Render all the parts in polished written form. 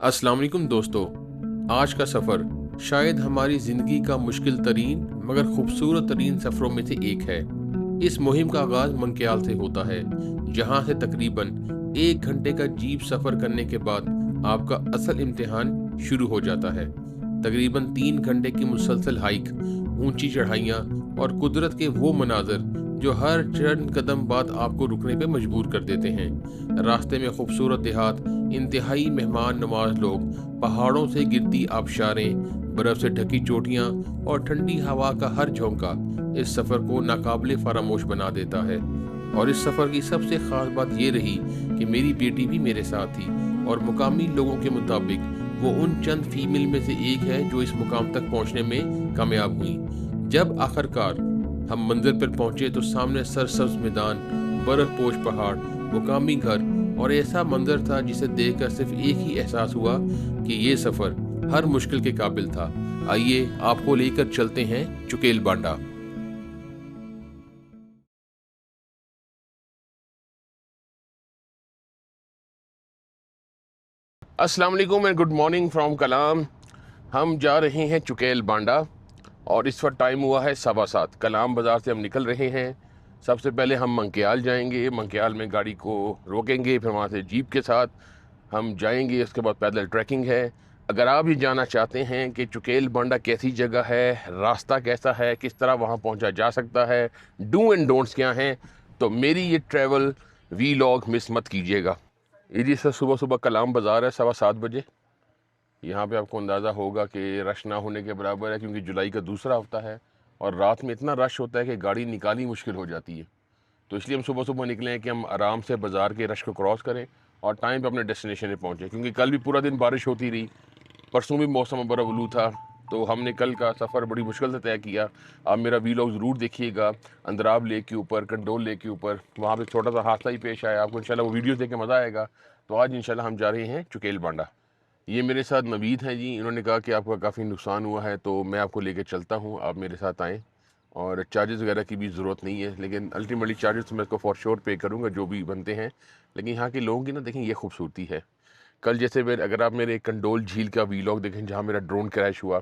अस्सलाम वालेकुम दोस्तों। आज का सफ़र शायद हमारी ज़िंदगी का मुश्किल तरीन मगर खूबसूरत तरीन सफ़रों में से एक है। इस मुहिम का आगाज़ मंकियाल से होता है, जहां से तकरीबन 1 घंटे का जीप सफ़र करने के बाद आपका असल इम्तिहान शुरू हो जाता है। तकरीबन 3 घंटे की मुसलसल हाइक, ऊंची चढ़ाइयाँ और कुदरत के वो मनाजर जो हर चंद कदम बाद आपको रुकने पे मजबूर कर देते हैं। रास्ते में खूबसूरत देहात, इंतहाई मेहमान नवाज लोग, पहाड़ों से गिरती आबशारें, बर्फ से ढकी चोटियां और ठंडी हवा का हर झोंका इस सफ़र को नाकाबिले फरामोश बना देता है। और इस सफ़र की सबसे ख़ास बात ये रही कि मेरी बेटी भी मेरे साथ थी और मुकामी लोगों के मुताबिक वो उन चंद फीमेल में से एक है जो इस मुकाम तक पहुंचने में कामयाब हुई। जब आखिरकार हम मंदिर पर पहुंचे तो सामने सरसब्ज मैदान, बर्फपोश पहाड़, मुकामी घर और ऐसा मंजर था जिसे देखकर सिर्फ एक ही एहसास हुआ कि ये सफर हर मुश्किल के काबिल था। आइए आपको लेकर चलते हैं चुकेल बांडा। अस्सलाम वालेकुम एंड गुड मॉर्निंग फ्रॉम कलाम। हम जा रहे हैं चुकेल बांडा और इस वक्त टाइम हुआ है 7:15। कलाम बाज़ार से हम निकल रहे हैं। सबसे पहले हम मंकियाल जाएंगे, मंकियाल में गाड़ी को रोकेंगे, फिर वहाँ से जीप के साथ हम जाएंगे। उसके बाद पैदल ट्रैकिंग है। अगर आप भी जाना चाहते हैं कि चुकेल बांडा कैसी जगह है, रास्ता कैसा है, किस तरह वहाँ पहुँचा जा सकता है, डू एंड डोंट्स क्या हैं, तो मेरी ये ट्रैवल वीलॉग मिस मत कीजिएगा। ये जी सर, सुबह सुबह कलाम बाज़ार है 7:15 बजे। यहाँ पे आपको अंदाज़ा होगा कि रश ना होने के बराबर है, क्योंकि जुलाई का दूसरा हफ्ता है और रात में इतना रश होता है कि गाड़ी निकालनी मुश्किल हो जाती है। तो इसलिए हम सुबह सुबह निकले हैं कि हम आराम से बाज़ार के रश को क्रॉस करें और टाइम पे अपने डेस्टिनेशन पे पहुँचें, क्योंकि कल भी पूरा दिन बारिश होती रही, परसों भी मौसम बरवलू था। तो हमने कल का सफ़र बड़ी मुश्किल से तय किया। आप मेरा वीलॉग ज़रूर देखिएगा। अंदराब लेक के ऊपर, कंडोल लेक के ऊपर, वहाँ पे छोटा सा हादसा ही पेश आया। आपको इंशाल्लाह वो वीडियोस देख के मज़ा आएगा। तो आज इंशाल्लाह हम जा रहे हैं चुकेल बांडा। ये मेरे साथ नवीद हैं जी। इन्होंने कहा कि आपका काफ़ी नुकसान हुआ है तो मैं आपको लेके चलता हूँ, आप मेरे साथ आएँ। और चार्जेस वगैरह की भी ज़रूरत नहीं है, लेकिन अल्टीमेटली चार्जेस तो मैं इसको फॉर श्योर पे करूँगा जो भी बनते हैं। लेकिन यहाँ के लोगों की ना देखें ये खूबसूरती है। कल जैसे मैं, अगर आप मेरे कंडोल झील का वीलॉग देखें जहाँ मेरा ड्रोन क्रैश हुआ,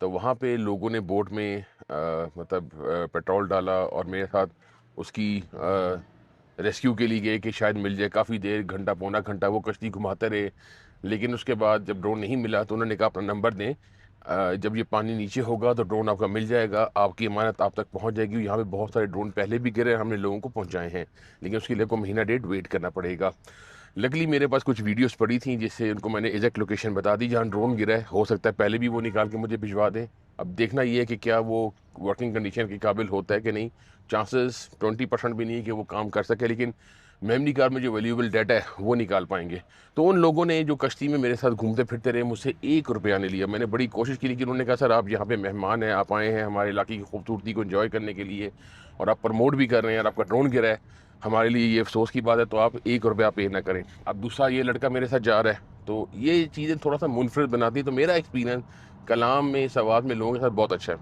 तो वहाँ पे लोगों ने बोट में पेट्रोल डाला और मेरे साथ उसकी रेस्क्यू के लिए गए कि शायद मिल जाए। काफ़ी देर, घंटा पौना घंटा वो कश्ती घुमाते रहे, लेकिन उसके बाद जब ड्रोन नहीं मिला तो उन्होंने कहा अपना नंबर दें, जब ये पानी नीचे होगा तो ड्रोन आपका मिल जाएगा, आपकी अमानत आप तक पहुंच जाएगी। यहाँ पे बहुत सारे ड्रोन पहले भी गिरे, हमने लोगों को पहुंचाए हैं, लेकिन उसके लिए को महीना डेढ़ वेट करना पड़ेगा। लकीली मेरे पास कुछ वीडियोस पड़ी थी जिससे उनको मैंने एग्जैक्ट लोकेशन बता दी जहाँ ड्रोन गिरा है। हो सकता है पहले भी वो निकाल के मुझे भिजवा दें। अब देखना ये है कि क्या वो वर्किंग कंडीशन के काबिल होता है कि नहीं। चांसेस 20% भी नहीं है कि वो काम कर सके, लेकिन मेमोरी कार्ड में जो वैल्यूएबल डाटा है वो निकाल पाएंगे। तो उन लोगों ने जो कश्ती में मेरे साथ घूमते फिरते रहे, मुझसे 1 रुपया नहीं लिया। मैंने बड़ी कोशिश की, लेकिन उन्होंने कहा सर आप यहाँ पे मेहमान हैं, आप आए हैं हमारे इलाके की खूबसूरती को एंजॉय करने के लिए और आप प्रमोट भी कर रहे हैं और आपका ड्रोन गिरा है, हमारे लिए ये अफसोस की बात है, तो आप 1 रुपया पे ना करें। अब दूसरा ये लड़का मेरे साथ जा रहा है, तो ये चीज़ें थोड़ा सा मुनफरद बनाती है। तो मेरा एक्सपीरियंस कलाम में, सवात में लोगों के साथ बहुत अच्छा है।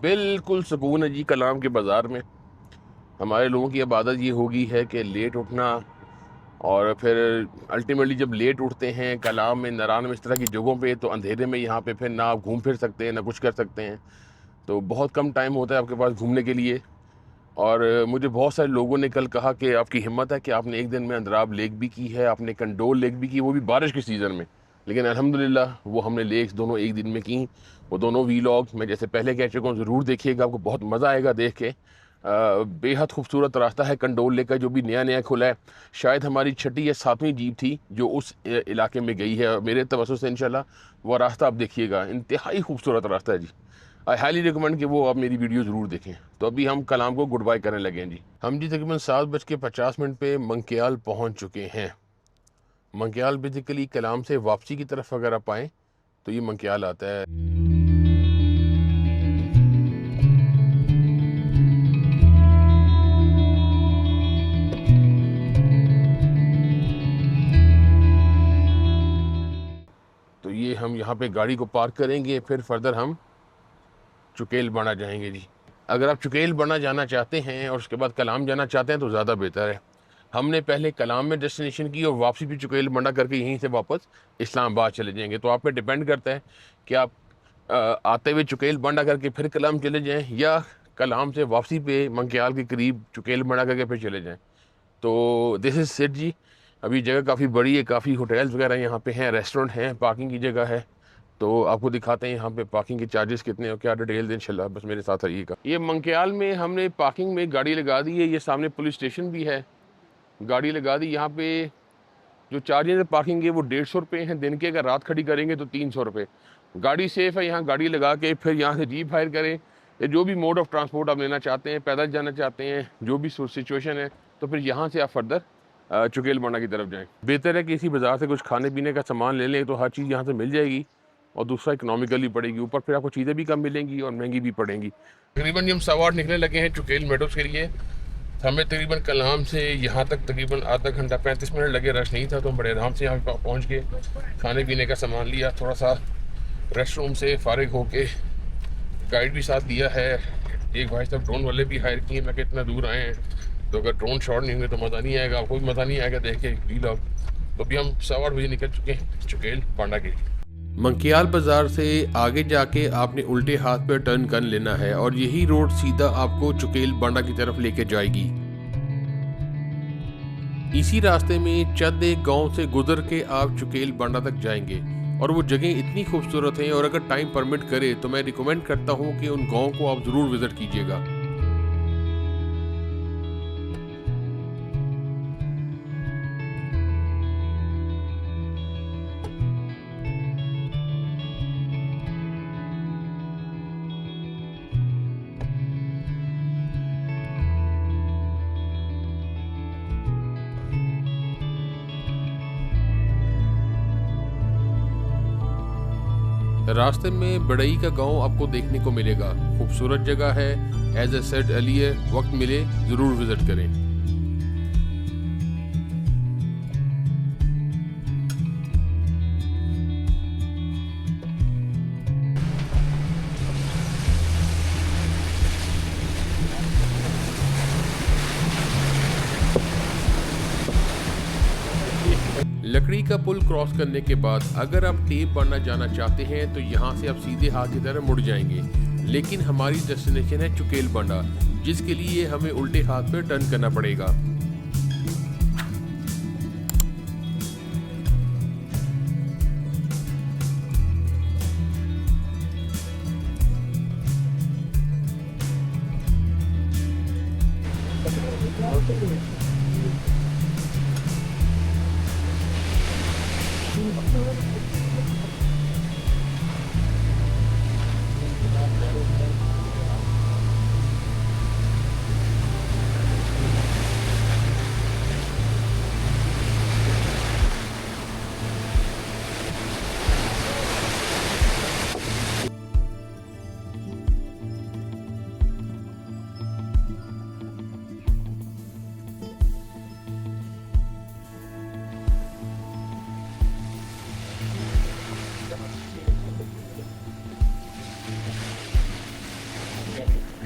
बिल्कुल सुकून है जी कलाम के बाज़ार में। हमारे लोगों की अब आदत ये होगी है कि लेट उठना, और फिर अल्टीमेटली जब लेट उठते हैं कलाम में, नारान में, इस तरह की जगहों पे, तो अंधेरे में यहाँ पे फिर ना आप घूम फिर सकते हैं ना कुछ कर सकते हैं। तो बहुत कम टाइम होता है आपके पास घूमने के लिए। और मुझे बहुत सारे लोगों ने कल कहा कि आपकी हिम्मत है कि आपने एक दिन में अंदराब लेक भी की है, आपने कंडोल लेक भी की, वो भी बारिश के सीज़न में। लेकिन अल्हम्दुलिल्लाह वो हमने लेक्स दोनों एक दिन में की। वो दोनों वीलॉग मैं जैसे पहले कह चुका हूँ, ज़रूर देखिएगा, आपको बहुत मज़ा आएगा देख के। बेहद खूबसूरत रास्ता है कंडोल लेक का, जो भी नया नया खुला है। शायद हमारी छठी या सातवीं जीप थी जो उस इलाके में गई है। मेरे तवज्जो से इंशाल्लाह वो रास्ता आप देखिएगा, इंतहाई खूबसूरत रास्ता है जी। आई हाईली रिकमेंड कि वो आप मेरी वीडियो ज़रूर देखें। तो अभी हम कलाम को गुड बाय करने लगे हैं जी। हम जी तकरीबन 7:50 पे मंकियाल पहुंच चुके हैं। मंकियाल बेसिकली कलाम से वापसी की तरफ अगर आप आएँ तो ये मंकियाल आता है। तो ये हम यहाँ पे गाड़ी को पार्क करेंगे, फिर फर्दर हम चुकेल बांडा जाएंगे जी। अगर आप चुकेल बांडा जाना चाहते हैं और उसके बाद कलाम जाना चाहते हैं तो ज़्यादा बेहतर है। हमने पहले कलाम में डेस्टिनेशन की और वापसी भी चुकेल बांडा करके यहीं से वापस इस्लामाबाद चले जाएंगे। तो आप पे डिपेंड करता है कि आप आते हुए चुकेल बांडा करके फिर कलाम चले जाएं या कलाम से वापसी पे मंकियाल के करीब चुकेल बांडा करके फिर चले जाएं। तो दिस इज़ सेट जी। अभी जगह काफ़ी बड़ी है, काफ़ी होटल्स वगैरह यहाँ पे हैं, रेस्टोरेंट हैं, पार्किंग की जगह है। तो आपको दिखाते हैं यहाँ पे पार्किंग के चार्जेस कितने और क्या डिटेल दें इंशाल्लाह। बस मेरे साथ रहिएगा। ये मंकियाल में हमने पार्किंग में गाड़ी लगा दी है। ये सामने पुलिस स्टेशन भी है, गाड़ी लगा दी। यहाँ पे जो चार्जेस है पार्किंग के वो 150 रुपये हैं दिन के। अगर रात खड़ी करेंगे तो 300 रुपये। गाड़ी सेफ़ है, यहाँ गाड़ी लगा के फिर यहाँ से जीप हायर करें या जो भी मोड ऑफ ट्रांसपोर्ट आप लेना चाहते हैं, पैदल जाना चाहते हैं, जो भी सिचुएशन है, तो फिर यहाँ से आप फर्दर चुकेल बांडा की तरफ जाएं। बेहतर है कि इसी बाज़ार से कुछ खाने पीने का सामान ले लें, तो हर चीज़ यहाँ से मिल जाएगी और दूसरा इकोनॉमिकली पड़ेगी। ऊपर फिर आपको चीज़ें भी कम मिलेंगी और महंगी भी पड़ेंगी। तकरीबन हम 8:15 निकलने लगे हैं चुकेल मेडोज़ के लिए। हमें तकरीबन कलाम से यहाँ तक तकरीबन आधा घंटा 35 मिनट लगे। रश नहीं था तो हम बड़े आराम से यहाँ पहुँच के खाने पीने का सामान लिया। थोड़ा सा रेस्ट रूम से फारिग होके गाइड भी साथ दिया है। एक भाई साहब ड्रोन वाले भी हायर किए। मैं कितना दूर आए हैं, तो अगर ड्रोन शॉट नहीं हुए तो मज़ा नहीं आएगा, आपको भी मज़ा नहीं आएगा देख के व्लॉग। तो अभी हम 8:15 बजे निकल चुके हैं चुकेल बांडा के लिए। मंकियाल बाज़ार से आगे जाके आपने उल्टे हाथ पे टर्न कर लेना है और यही रोड सीधा आपको चुकेल बांडा की तरफ लेके जाएगी। इसी रास्ते में चंद एक गांव से गुजर के आप चुकेल बांडा तक जाएंगे और वो जगह इतनी खूबसूरत है और अगर टाइम परमिट करे तो मैं रिकमेंड करता हूँ कि उन गाँव को आप ज़रूर विज़िट कीजिएगा। रास्ते में बड़ई का गांव आपको देखने को मिलेगा। खूबसूरत जगह है। एज ए सेड अर्लियर, वक्त मिले ज़रूर विज़िट करें। लकड़ी का पुल क्रॉस करने के बाद अगर आप टेप बांडा जाना चाहते हैं तो यहाँ से आप सीधे हाथ की तरफ मुड़ जाएंगे, लेकिन हमारी डेस्टिनेशन है चुकेल बांडा, जिसके लिए हमें उल्टे हाथ पे टर्न करना पड़ेगा।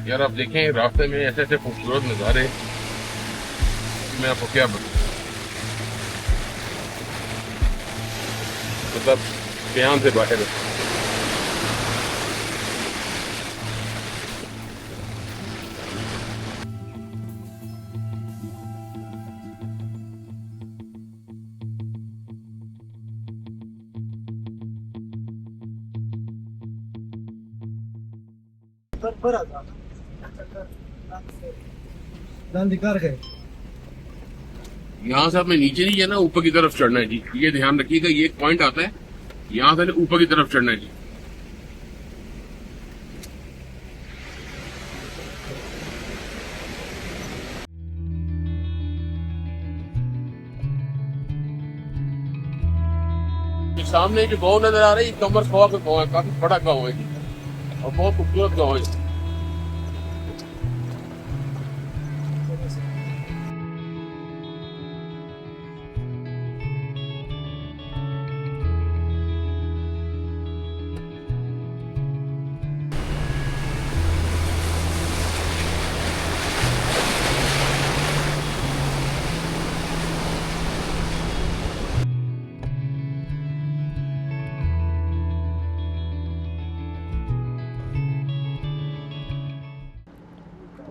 यार आप देखें रास्ते में ऐसे ऐसे खूबसूरत नज़ारे, मैं आपको क्या बताऊं, मतलब बयान से बाहर है। यहाँ से आपने नीचे नहीं जाना, ऊपर की तरफ चढ़ना है जी। ये ध्यान रखिएगा, ये एक पॉइंट आता है, यहाँ से ऊपर की तरफ चढ़ना है जी। सामने जो गाँव नजर आ रहा है ये कमर खवा का गाँव है, काफी बड़ा गाँव है और बहुत खूबसूरत गाँव है।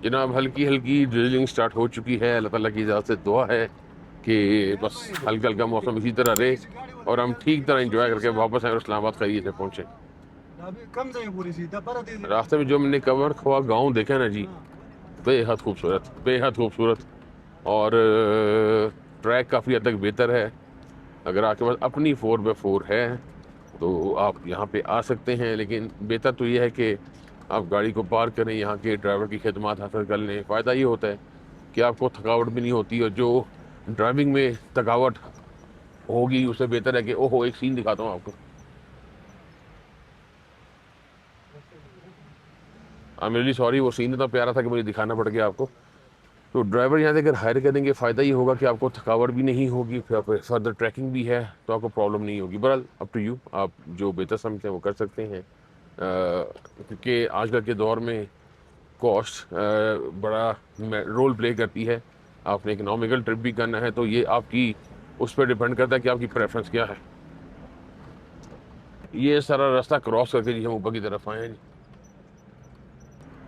जनाब हल्की हल्की ड्रिलिंग स्टार्ट हो चुकी है। अल्लाह ताला की इजाज़त से दुआ है कि बस हल्का हल्का मौसम इसी तरह रहे और हम ठीक तरह एंजॉय करके वापस आए और इस्लामाबाद खैरियत से पहुँचे। रास्ते में जो मैंने कवर खुआ गांव देखा ना जी, बेहद खूबसूरत, बेहद खूबसूरत। और ट्रैक काफ़ी हद तक बेहतर है। अगर आपके पास अपनी 4x4 है तो आप यहाँ पे आ सकते हैं, लेकिन बेहतर तो ये है कि आप गाड़ी को पार्क करें, यहाँ के ड्राइवर की खिदमत हासिल कर लें। फ़ायदा ये होता है कि आपको थकावट भी नहीं होती, और जो ड्राइविंग में थकावट होगी उससे बेहतर है कि ओहो एक सीन दिखाता हूँ आपको। आई एम रियली सॉरी, वो सीन इतना प्यारा था कि मुझे दिखाना पड़ गया आपको। तो ड्राइवर यहाँ से अगर हायर करेंगे फ़ायदा ये होगा कि आपको थकावट भी नहीं होगी, फिर आप फर्दर ट्रैकिंग भी है तो आपको प्रॉब्लम नहीं होगी। बहरहाल अप टू यू, आप जो बेहतर समझते हैं वो कर सकते हैं। क्योंकि आजकल के दौर में कॉस्ट बड़ा रोल प्ले करती है। आपने इकनॉमिकल ट्रिप भी करना है तो ये आपकी उस पर डिपेंड करता है कि आपकी प्रेफरेंस क्या है। ये सारा रास्ता क्रॉस करके जी हम ऊपर की तरफ आए हैं जी।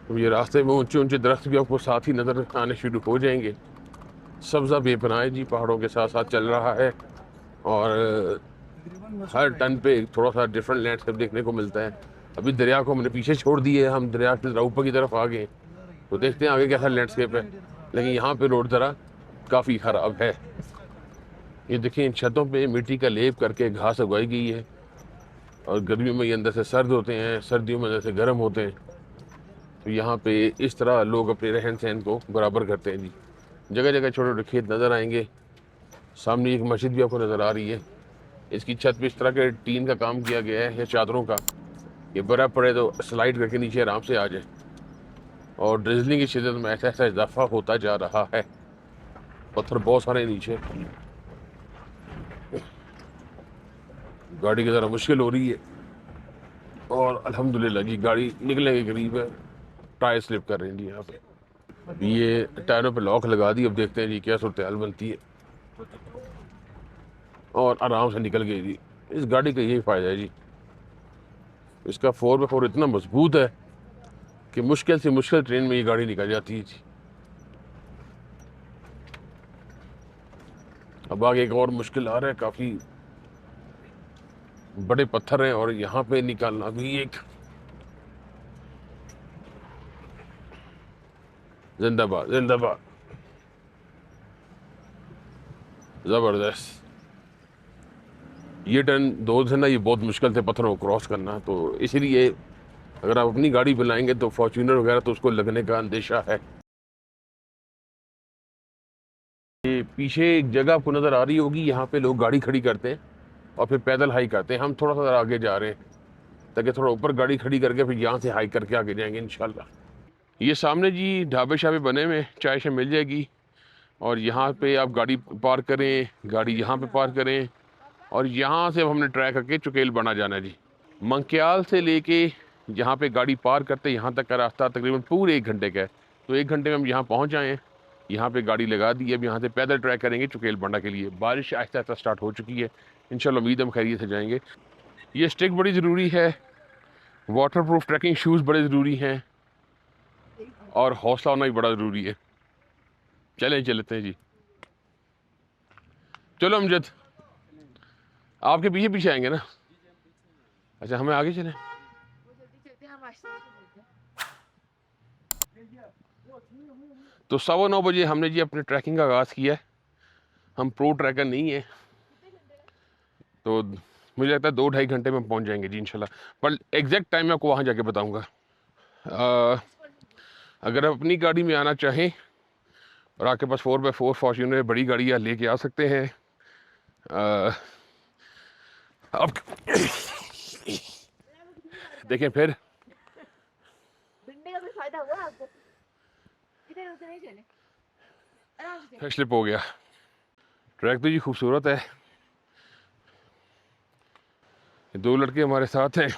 तो ये रास्ते में ऊंचे ऊंचे दरख्त भी आपको साथ ही नज़र आने शुरू हो जाएंगे। सब्ज़ा बेपनाह है जी, पहाड़ों के साथ साथ चल रहा है और हर टर्न पे थोड़ा सा डिफरेंट लैंडस्केप देखने को मिलता है। अभी दरिया को हमने पीछे छोड़ दिए, हम दरिया के ज़रा ऊपर की तरफ आ गए, तो देखते हैं आगे कैसा लैंडस्केप है। लेकिन यहाँ पे रोड ज़रा काफ़ी ख़राब है। ये देखिए इन छतों पे मिट्टी का लेप करके घास उगाई गई है, और गर्मियों में ये अंदर से सर्द होते हैं, सर्दियों में अंदर से गर्म होते हैं। तो यहाँ पे इस तरह लोग अपने रहन सहन को बराबर करते हैं जी। जगह जगह छोटे छोटे खेत नज़र आएंगे। सामने एक मस्जिद भी आपको नज़र आ रही है। इसकी छत पे इस तरह के टीन का काम किया गया है या चादरों का, ये बर्फ़ पड़े तो स्लाइड करके नीचे आराम से आ जाए। और ड्रिजलिंग की शिद्दत में ऐसा ऐसा इजाफा होता जा रहा है। पत्थर बहुत सारे नीचे, गाड़ी की ज़रा मुश्किल हो रही है, और अल्हम्दुलिल्लाह जी गाड़ी निकलने के करीब है। टायर स्लिप कर रहे हैं जी यहाँ पे। ये टायरों पे लॉक लगा दी, अब देखते हैं जी क्या सूरत हाल बनती है। और आराम से निकल गई जी। इस गाड़ी का यही फ़ायदा है जी, इसका 4x4 इतना मजबूत है कि मुश्किल से मुश्किल ट्रेन में ये गाड़ी निकल जाती है जी। अब आगे एक और मुश्किल आ रहा है, काफ़ी बड़े पत्थर हैं और यहाँ पे निकालना भी एक जिंदाबाद जिंदाबाद, ज़बरदस्त। ये टर्न दो से ना ये बहुत मुश्किल थे पत्थरों को क्रॉस करना, तो इसीलिए अगर आप अपनी गाड़ी पे लाएंगे तो फॉर्च्यूनर वगैरह तो उसको लगने का अंदेशा है। ये पीछे एक जगह आपको नज़र आ रही होगी, यहाँ पे लोग गाड़ी खड़ी करते हैं और फिर पैदल हाइक करते हैं। हम थोड़ा सा आगे जा रहे हैं ताकि थोड़ा ऊपर गाड़ी खड़ी करके फिर यहाँ से हाइक करके आगे जाएंगे इंशाल्लाह। ये सामने जी ढाबे शाबे बने हुए, चाय शाय मिल जाएगी, और यहाँ पे आप गाड़ी पार्क करें, गाड़ी यहाँ पे पार्क करें, और यहाँ से अब हमने ट्राई करके चुकेल बना जाना है जी। मंक्याल से लेके यहाँ पे गाड़ी पार्क करते यहाँ तक का रास्ता तकरीबन पूरे 1 घंटे का है। तो 1 घंटे में हम यहाँ पहुँच जाएँ। यहाँ पे गाड़ी लगा दी है, अब यहाँ से पैदल ट्रैक करेंगे चुकेल बंडा के लिए। बारिश आहिस्ता आहिस्ता स्टार्ट हो चुकी है, इंशाल्लाह उम्मीद हम खैरियत से जाएंगे। ये स्टिक बड़ी ज़रूरी है, वाटर प्रूफ ट्रैकिंग शूज़ बड़े ज़रूरी हैं, और हौसला होना भी बड़ा ज़रूरी है। चलें चलते हैं जी। चलो अमजद, आपके पीछे पीछे आएंगे ना? अच्छा हमें आगे चलें। तो 9:15 बजे हमने जी अपने ट्रैकिंग का आगाज़ किया है। हम प्रो ट्रैकर नहीं है, तो मुझे लगता है 2-2.5 घंटे में पहुंच जाएंगे जी इंशाल्लाह। पर एग्जैक्ट टाइम मैं आपको वहाँ जाके बताऊंगा। अगर आप अपनी गाड़ी में आना चाहें और आपके पास 4x4 फॉर्च्यूनर बड़ी गाड़ियाँ लेके आ सकते हैं। अब देखें फिर स्लिप हो गया। ट्रैक तो जी खूबसूरत है। दो लड़के हमारे साथ हैं,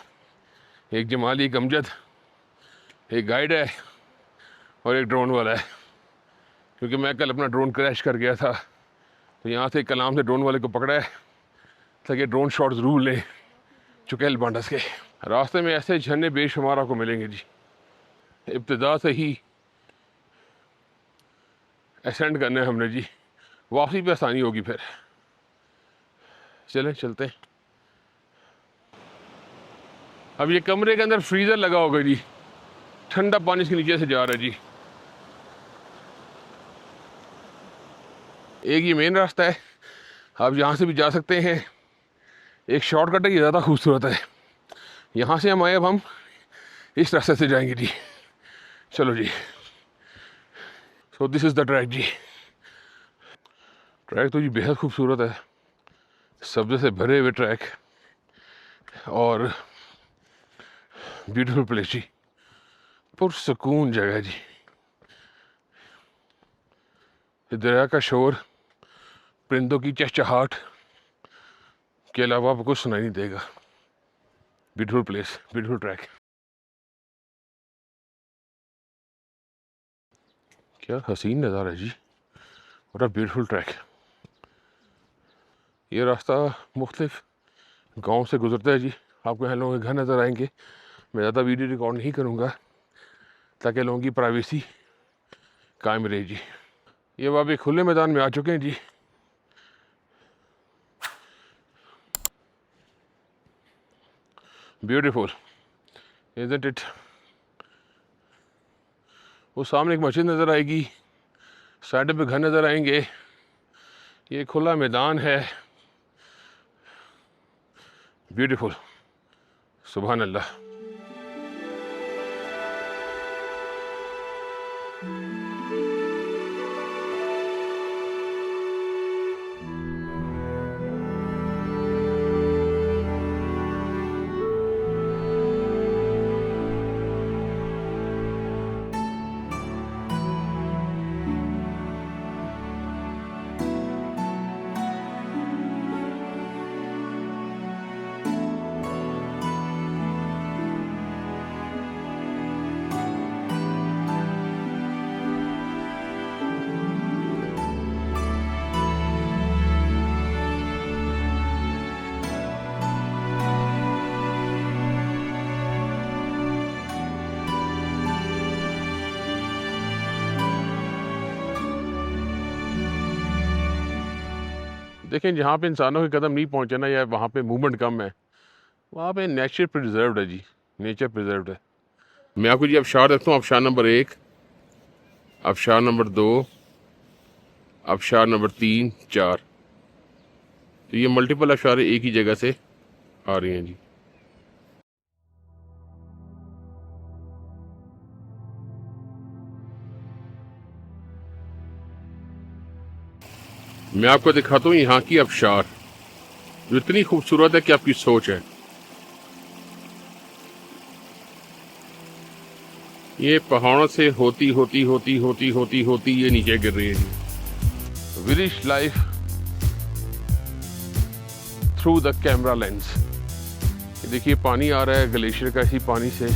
एक जमाल, एक अमजद, एक गाइड है और एक ड्रोन वाला है। क्योंकि मैं कल अपना ड्रोन क्रैश कर गया था, तो यहाँ से कलाम से ड्रोन वाले को पकड़ा है ताकि ड्रोन शॉट ज़रूर लें चुकेल बांडस के। रास्ते में ऐसे झरने बेशुमार आपको मिलेंगे जी। इब्तिदा से ही असेंड करना है हमने जी, वापसी पे आसानी होगी फिर। चलें चलते हैं। अब ये कमरे के अंदर फ्रीज़र लगा होगा जी, ठंडा पानी इसके नीचे से जा रहा है जी। एक ये मेन रास्ता है, आप यहाँ से भी जा सकते हैं। एक शॉर्टकट है, ये ज़्यादा खूबसूरत है। यहाँ से हम आए, अब हम इस रास्ते से जाएंगे जी। चलो जी। So this is the track जी। ट्रैक तो जी बेहद खूबसूरत है, सब्ज़े से भरे हुए ट्रैक और ब्यूटीफुल प्लेस जी, पुरसकून जगह जी। दरिया का शोर, परिंदों की चहचहाट के अलावा आपको कुछ सुनाई नहीं देगा। Beautiful place, beautiful track. क्या हसीन नज़ारा है जी, और ब्यूटीफुल ट्रैक। ये रास्ता मुख्तलिफ गांव से गुजरता है जी। आपको यहाँ लोगों के घर नज़र आएंगे। मैं ज़्यादा वीडियो रिकॉर्ड नहीं करूँगा ताकि लोगों की प्राइवेसी कायम रहे जी। ये अब आप एक खुले मैदान में आ चुके हैं जी। Beautiful, isn't it. वो सामने एक मस्जिद नज़र आएगी, साइड पे घर नज़र आएंगे। ये खुला मैदान है, ब्यूटीफुल, सुभान अल्लाह। देखें, जहाँ पे इंसानों के कदम नहीं पहुँचे ना, या वहाँ पे मूवमेंट कम है, वहाँ पे नेचर प्रिजर्व्ड है जी, नेचर प्रिजर्व्ड है। मैं आपको जी अबशार देखता हूँ। अबशार नंबर 1, अबशार नंबर 2, अबशार नंबर 3, 4। तो ये मल्टीपल अबशार एक ही जगह से आ रही हैं जी। मैं आपको दिखाता हूँ यहाँ की अबशार, जो इतनी खूबसूरत है कि आपकी सोच है। ये पहाड़ों से होती होती होती होती होती होती ये नीचे गिर रही है जी। Relish life through the camera lens. देखिए पानी आ रहा है ग्लेशियर का, इसी पानी से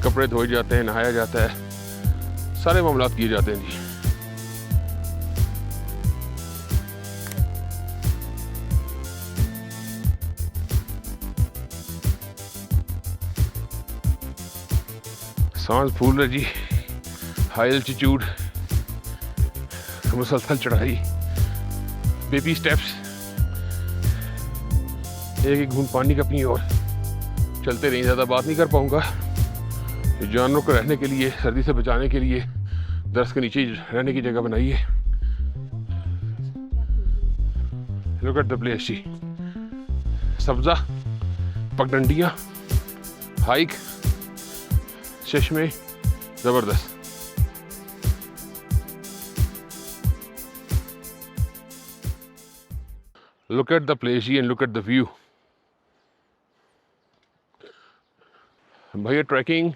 कपड़े धोए जाते हैं, नहाया जाता है, सारे मामलात किए जाते हैं जी। सांस फूल रही जी, हाई एल्टीट्यूड, मुसलसल चढ़ाई, बेबी स्टेप्स, एक एक घूंट पानी का पी और चलते रहिए। ज़्यादा बात नहीं कर पाऊँगा। जानवरों को रहने के लिए, सर्दी से बचाने के लिए दरख्त के नीचे रहने की जगह बनाई है। लुक एट द प्लेस जी। सब्जा, पगडंडियाँ, हाइक, चश्मे, जबरदस्त। लुक एट द प्लेस जी and look at the view. भैया ट्रैकिंग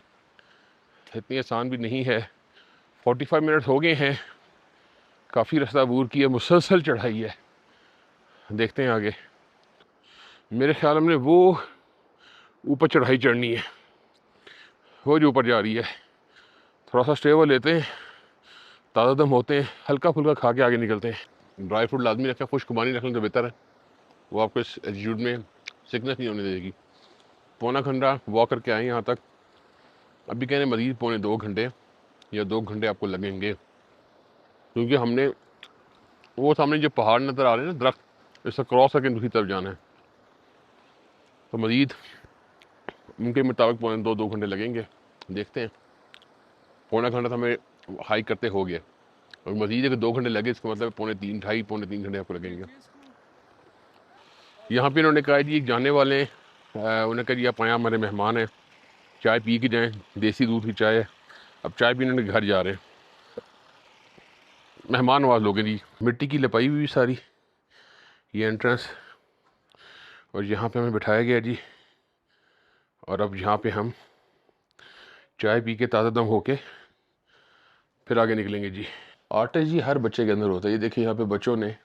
इतनी आसान भी नहीं है। 45 मिनट हो गए हैं, काफ़ी रास्ता अबूर की है, मुसलसल चढ़ाई है। देखते हैं आगे। मेरे ख्याल में वो ऊपर चढ़ाई चढ़नी है, वो जो ऊपर जा रही है। थोड़ा सा स्टे ओवर लेते हैं, ताज़ा दम होते हैं, हल्का फुल्का खा के आगे निकलते हैं। ड्राई फ्रूट लाजमी रखें, खुश्क पानी रखना तो बेहतर है, वो आपको इस एटीट्यूड में सिकनेस नहीं होने देगी। पौना घंटा वॉक करके आए यहाँ तक। अभी कहने मज़ीद 1.25 घंटे या 2 घंटे आपको लगेंगे। क्योंकि हमने वो सामने जो पहाड़ नज़र आ रहे हैं ना, दरख्त, इससे क्रॉस करके दूसरी तरफ जाना है। तो मज़ीद उनके मुताबिक पौने 2 घंटे लगेंगे। देखते हैं, पौना घंटा तो हमें हाइक करते हो गया, और मज़ीद अगर 2 घंटे लगे इसका मतलब पौने तीन घंटे आपको लगेंगे। यहाँ पे इन्होंने कहा जी एक जाने वाले हैं, उन्होंने कहा जी आप आए, हमारे मेहमान हैं, चाय पी के जाएँ, देसी दूध की चाय है। अब चाय पीने उनके घर जा रहे हैं, मेहमान नवाज लोग हैं जी। मिट्टी की लिपाई हुई सारी ये एंट्रेंस, और यहाँ पे हमें बिठाया गया जी। और अब यहाँ पे हम चाय पी के ताज़ा दम होके फिर आगे निकलेंगे जी। आर्टिस्ट जी हर बच्चे के अंदर होता है। ये देखिए यहाँ पे बच्चों ने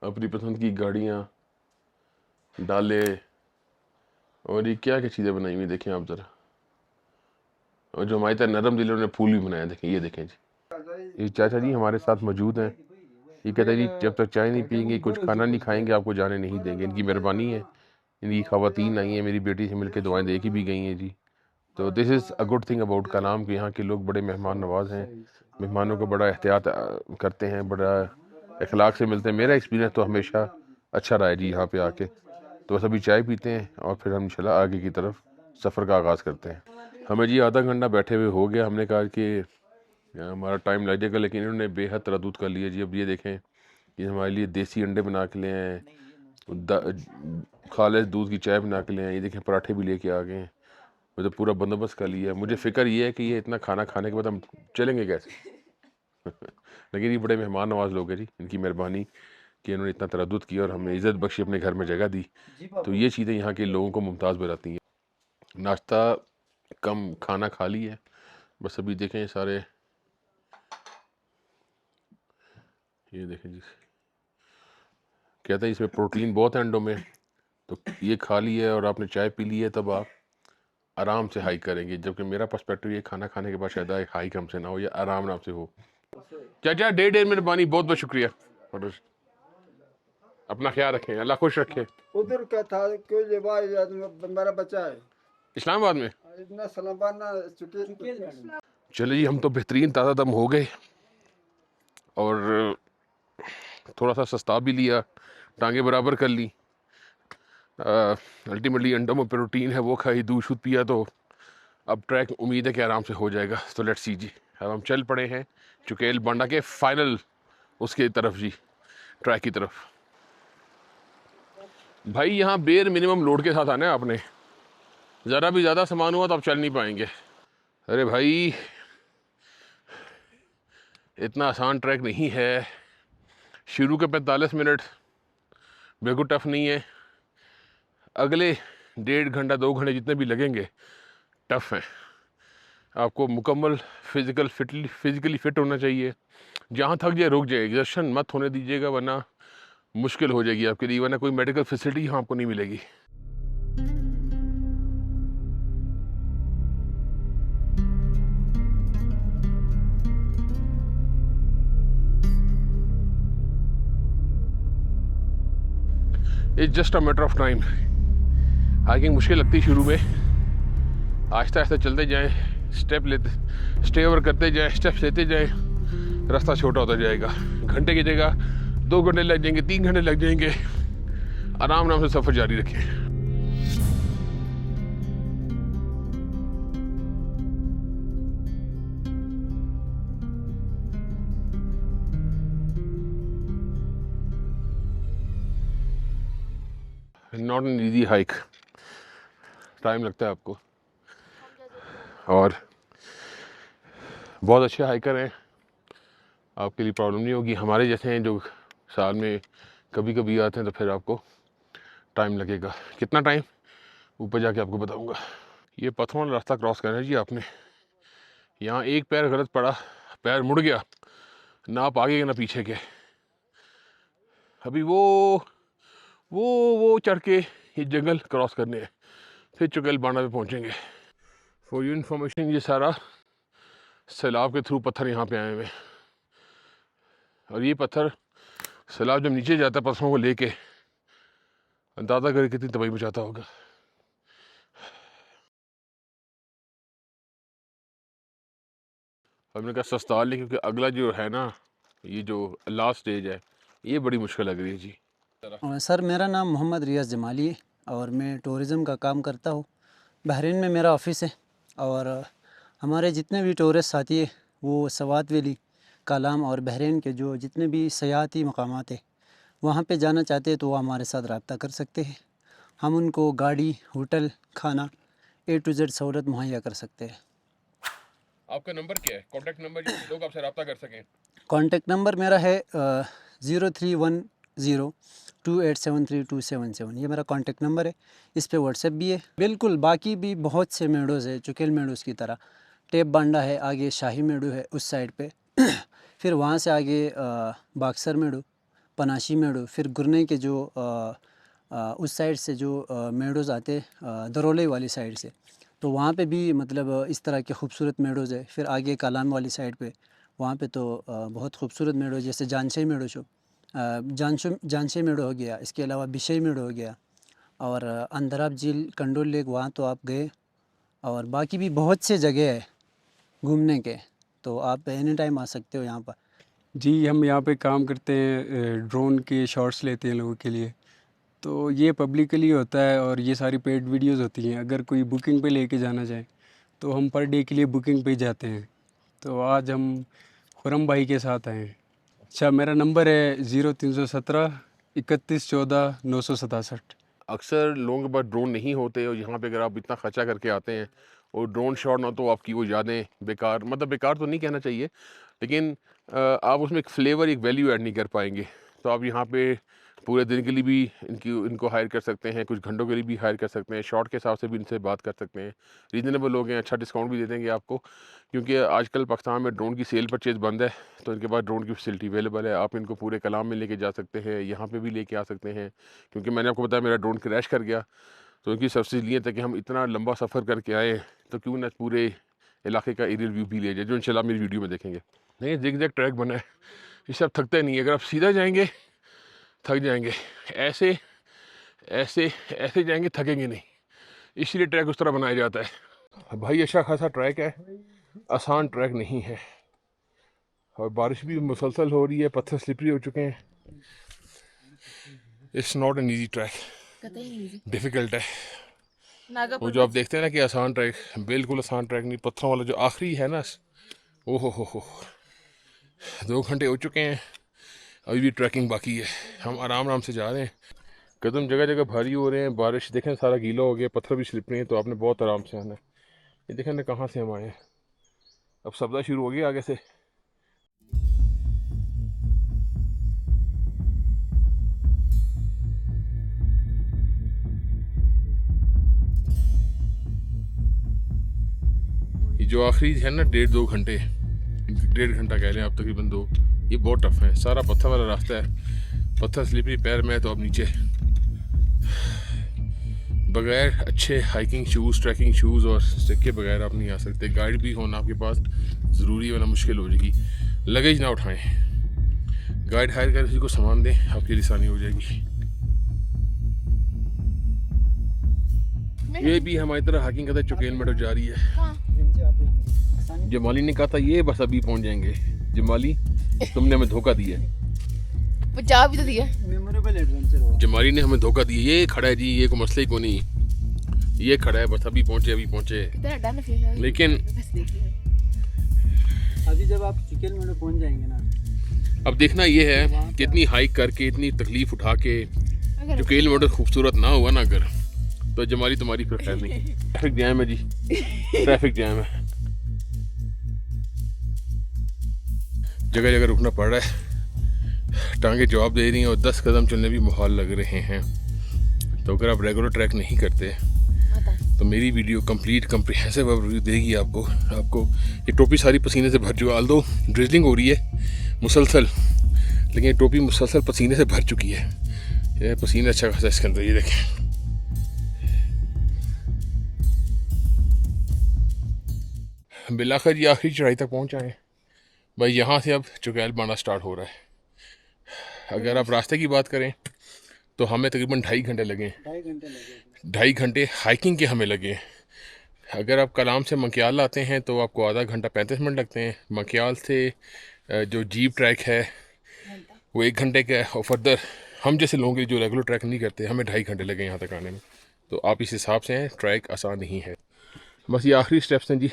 अपनी पसंद की गाड़ियाँ, डाले, और ये क्या क्या चीज़ें बनाई हुई देखें आप ज़रा। और जो हमारी तरह नरम दिल, उन्होंने फूल भी बनाया, देखें, ये देखें जी। ये चाचा जी हमारे साथ मौजूद हैं। ये कहते हैं जी जब तक चाय नहीं पियेंगे, कुछ खाना नहीं खाएंगे, आपको जाने नहीं देंगे। इनकी मेहरबानी है, इनकी ख़वातीन आई हैं, मेरी बेटी से मिलकर दुआएं दे के भी गई हैं जी। तो this is a good thing about Kalam कि यहाँ के लोग बड़े मेहमान नवाज हैं, मेहमानों को बड़ा एहतियात करते हैं, बड़ा अखलाक से मिलते हैं। मेरा एक्सपीरियंस तो हमेशा अच्छा रहा है जी यहाँ पे आके। तो बस अभी चाय पीते हैं और फिर हम इंशाल्लाह आगे की तरफ सफ़र का आगाज़ करते हैं। हमें जी आधा घंटा बैठे हुए हो गया। हमने कहा कि हमारा टाइम लग जाएगा, लेकिन इन्होंने बेहद तरद्दुद कर लिया जी। अब ये देखें, ये हमारे लिए देसी अंडे बना के ले आए हैं, खालिस दूध की चाय बना के ले आए। ये देखें पराठे भी लेके आ गए हैं। मतलब पूरा बंदोबस्त कर लिया है। मुझे फ़िक्र ये है कि ये इतना खाना खाने के बाद हम चलेंगे कैसे। लेकिन ये बड़े मेहमान नवाज लोग हैं जी, इनकी मेहरबानी कि इन्होंने इतना तरद्दुद किया और हमें इज़्ज़त बख्शी, अपने घर में जगह दी। तो ये चीज़ें यहाँ के लोगों को मुमताज़ बनाती हैं। नाश्ता कम, खाना खा ली है, बस अभी देखें सारे, ये देखें जी, कहते हैं इसमें प्रोटीन बहुत है अंडों में। तो ये खा ली है और आपने चाय पी ली है, तब आप आराम से हाइक करेंगे। जबकि मेरा पर्सपेक्टिव ये खाना खाने के बाद शायद हाइक हमसे ना हो, या आराम नाम से हो। चाचा 1.5 मेहरबानी, बहुत बहुत शुक्रिया। और अपना ख्याल रखें, अल्लाह खुश रखे। उधर क्या था, कोई जवाब मेरा बच्चा है इस्लामाबाद में। इतना सलाबान ना चुके। चले जी, हम तो बेहतरीन ताज़ा दम हो गए और थोड़ा सा सस्ता भी लिया, टांगे बराबर कर ली। अल्टीमेटली अंडों में प्रोटीन है, वो खाई, दूध शूध पिया। तो अब ट्रैक उम्मीद है कि आराम से हो जाएगा। तो लेट्स सी जी, अब हम चल पड़े हैं चुकेल बांडा के फाइनल उसके तरफ जी, ट्रैक की तरफ। भाई यहाँ बेर मिनिमम लोड के साथ आना है आपने, ज़रा भी ज़्यादा सामान हुआ तो आप चल नहीं पाएंगे। अरे भाई इतना आसान ट्रैक नहीं है। शुरू के 45 मिनट बिल्कुल टफ नहीं है, अगले 1.5 घंटा 2 घंटे जितने भी लगेंगे टफ हैं। आपको मुकम्मल फिज़िकली फ़िट होना चाहिए। जहाँ थक जाए रुक जाए, एग्जर्शन मत होने दीजिएगा, वरना मुश्किल हो जाएगी आपके लिए, वरना कोई मेडिकल फैसिलिटी यहाँ आपको नहीं मिलेगी। It's just a matter of time. Hiking मुश्किल लगती है शुरू में, आहिस्ता आहिस्ता चलते जाएं, स्टे ओवर करते जाएं, स्टेप्स लेते जाएं, रास्ता छोटा होता जाएगा। घंटे की जगह 2 घंटे लग जाएंगे, 3 घंटे लग जाएंगे। आराम से सफ़र जारी रखें। Not an easy hike, time लगता है आपको, और बहुत अच्छे हाइकर हैं, आपके लिए प्रॉब्लम नहीं होगी। हमारे जैसे हैं जो साल में कभी कभी आते हैं, तो फिर आपको टाइम लगेगा। कितना टाइम ऊपर जाके आपको बताऊंगा। ये पत्थरों वाला रास्ता क्रॉस करना है जी आपने। यहाँ एक पैर गलत पड़ा, पैर मुड़ गया, ना आप आगे के ना पीछे के। अभी वो चढ़ के ये जंगल क्रॉस करने हैं, फिर चुकेल बांडा पे पहुँचेंगे। फॉर यू इन्फॉर्मेशन, ये सारा सैलाब के थ्रू पत्थर यहाँ पे आए हुए हैं, और ये पत्थर सैलाब जब नीचे जाता है पत्थरों को लेके, अंदाज़ा करें कितनी तबाही मचाता होगा। और मैंने कहा सस्ता लें क्योंकि अगला जो है ना, ये जो लास्ट स्टेज है, ये बड़ी मुश्किल लग रही है जी। सर मेरा नाम मोहम्मद रियाज़ जमाली है और मैं टूरिज़म का काम करता हूँ। बहरीन में मेरा ऑफ़िस है और हमारे जितने भी टूरिस्ट साथी हैं वो सवात वैली, कालाम और बहरीन के जो जितने भी सयाहती मकामात हैं वहाँ पे जाना चाहते हैं तो वो हमारे साथ रब्ता कर सकते हैं। हम उनको गाड़ी, होटल, खाना A to Z सहूलत मुहैया कर सकते हैं। आपका नंबर क्या है, कॉन्टैक्ट नंबर, जिससे लोग आपसे रब्ता कर सकें? कॉन्टेक्ट नंबर मेरा है 0310287327 ये मेरा कॉन्टेक्ट नंबर है। इस पे व्हाट्सएप भी है। बिल्कुल, बाकी भी बहुत से मेडोज़ है चुकेल मेडोज़ की तरह। टेप बांडा है, आगे शाही मेडो है उस साइड पे फिर वहाँ से आगे बाक्सर मेडो, पनाशी मेडो, फिर गुरने के जो उस साइड से जो मेडोज़ आते दरोले वाली साइड से, तो वहाँ पे भी मतलब इस तरह के खूबसूरत मेडोज़ है। फिर आगे कालाम वाली साइड पे वहाँ पे तो बहुत खूबसूरत मेडो जैसे जानशे मेडो जानशे मेडो हो गया, इसके अलावा बिशई मेडो हो गया और अंदराब झील, कंडोल लेक वहाँ तो आप गए। और बाकी भी बहुत से जगह है घूमने के, तो आप एनी टाइम आ सकते हो यहाँ पर। जी, हम यहाँ पे काम करते हैं, ड्रोन के शॉट्स लेते हैं लोगों के लिए। तो ये पब्लिकली होता है और ये सारी पेड वीडियोस होती हैं। अगर कोई बुकिंग पे लेके जाना चाहे तो हम पर डे के लिए बुकिंग पे जाते हैं। तो आज हम खुरम भाई के साथ आए हैं। अच्छा, मेरा नंबर है 0317 3114 967। अक्सर लोगों के पास ड्रोन नहीं होते और यहाँ पे अगर आप इतना खर्चा करके आते हैं और ड्रोन शॉट ना, तो आपकी वो यादें बेकार, मतलब बेकार तो नहीं कहना चाहिए, लेकिन आप उसमें एक फ्लेवर, एक वैल्यू ऐड नहीं कर पाएंगे। तो आप यहाँ पे पूरे दिन के लिए भी इनको हायर कर सकते हैं, कुछ घंटों के लिए भी हायर कर सकते हैं, शॉट के हिसाब से भी इनसे बात कर सकते हैं। रीज़नेबल लोग हैं, अच्छा डिस्काउंट भी दे देंगे आपको, क्योंकि आजकल पाकिस्तान में ड्रोन की सेल परचेज़ बंद है, तो इनके पास ड्रोन की फैसिलिटी अवेलेबल है। आप इनको पूरे कलाम में लेके जा सकते हैं, यहाँ पे भी लेके आ सकते हैं, क्योंकि मैंने आपको बताया मेरा ड्रोन क्रैश कर गया, तो इनकी सब्सिडी लिए थे कि हम इतना लंबा सफ़र करके आए तो क्यों ना पूरे इलाके का एरियल व्यू भी ले जाए, जो इंशाल्लाह मेरी वीडियो में देखेंगे। नहीं, जिग-जैग ट्रैक बना है, इससे आप थकते नहीं है। अगर आप सीधा जाएंगे थक जाएंगे, ऐसे ऐसे ऐसे जाएंगे थकेंगे नहीं, इसलिए ट्रैक उस तरह बनाया जाता है। भाई अच्छा खासा ट्रैक है, आसान ट्रैक नहीं है, और बारिश भी मुसलसल हो रही है, पत्थर स्लिपरी हो चुके हैं। It's not an easy track, difficult है। वो जो आप देखते हैं ना कि आसान ट्रैक, बिल्कुल आसान ट्रैक नहीं। पत्थरों वाला जो आखिरी है ना, ओहो हो 2 घंटे हो चुके हैं, अभी भी ट्रैकिंग बाकी है। हम आराम आराम से जा रहे हैं, कदम जगह जगह भारी हो रहे हैं, बारिश देखें सारा गीला हो गया, पत्थर भी स्लिपरी हैं, तो आपने बहुत आराम से आना है। ये देखें ना कहाँ से हम आए हैं, अब सब्जा शुरू हो गया आगे से। ये जो आखिरी है ना 1.5-2 घंटे, 1.5 घंटा कह लें आप, तकरीबन 2, ये बहुत टफ है। सारा पत्थर वाला रास्ता है, पत्थर स्लिपरी पैर में है, तो अब नीचे बगैर अच्छे हाइकिंग शूज़, ट्रैकिंग शूज़ और स्टिक के बगैर आप नहीं आ सकते। गाइड भी होना आपके पास ज़रूरी, वरना मुश्किल हो जाएगी। लगेज ना उठाएं, गाइड हायर कर किसी को सामान दें, आपकी आसानी हो जाएगी। ये भी हमारी तरह हाइकिंग करते चुकेल मेडो जा रही है। जमाली ने कहा था ये बस अभी पहुंच जाएंगे। जमाली, तुमने हमें धोखा दिया, बचा भी तो दिया। मेमोरेबल एडवेंचर हो। जमाली ने हमें धोखा दिया। ये खड़ा है जी, ये कोई मसले को नहीं, ये खड़ा है बस अभी पहुंचे। कितना डन फील है, लेकिन बस देखिए। अभी जब आप चुकेल मेडो पहुँच जाएंगे ना, अब देखना ये है कि इतनी हाइक करके, इतनी तकलीफ उठा के चुकेल मेडो खूबसूरत ना हुआ ना अगर, तो जमाली तुम्हारी कोई खैर नहीं। ट्रैफिक जैम है जी, ट्रैफिक जैम है, जगह जगह रुकना पड़ रहा है, टांगे जवाब दे रही हैं और 10 कदम चलने भी मुहाल लग रहे हैं। तो अगर आप रेगुलर ट्रैक नहीं करते तो मेरी वीडियो कंप्लीट कम्प्रिहेंसिव ओवरव्यू देगी आपको। ये टोपी सारी पसीने से भर चुकी है, आल्दो ड्रिजलिंग हो रही है मुसलसल, लेकिन ये टोपी मुसलसल पसीने से भर चुकी है। ये पसीना अच्छा खासा इसके अंदर, ये देखें। बिलाखिर ये आखिरी चढ़ाई तक पहुँच आए भाई। यहाँ से अब चुकेल बांडा स्टार्ट हो रहा है। अगर आप रास्ते की बात करें तो हमें तकरीबन 2.5 घंटे लगे। 2.5 घंटे लगे। 2.5 घंटे हाइकिंग के हमें लगे। अगर आप कलाम से मंकियाल आते हैं तो आपको आधा घंटा 35 मिनट लगते हैं। मंकियाल से जो जीप ट्रैक है वो 1 घंटे का है, और फर्दर हम जैसे लोगों के लिए जो रेगुलर ट्रैक नहीं करते हमें 2.5 घंटे लगे यहाँ तक आने में। तो आप इस हिसाब से हैं, ट्रैक आसान नहीं है। बस ये आखिरी स्टेप्स हैं जी।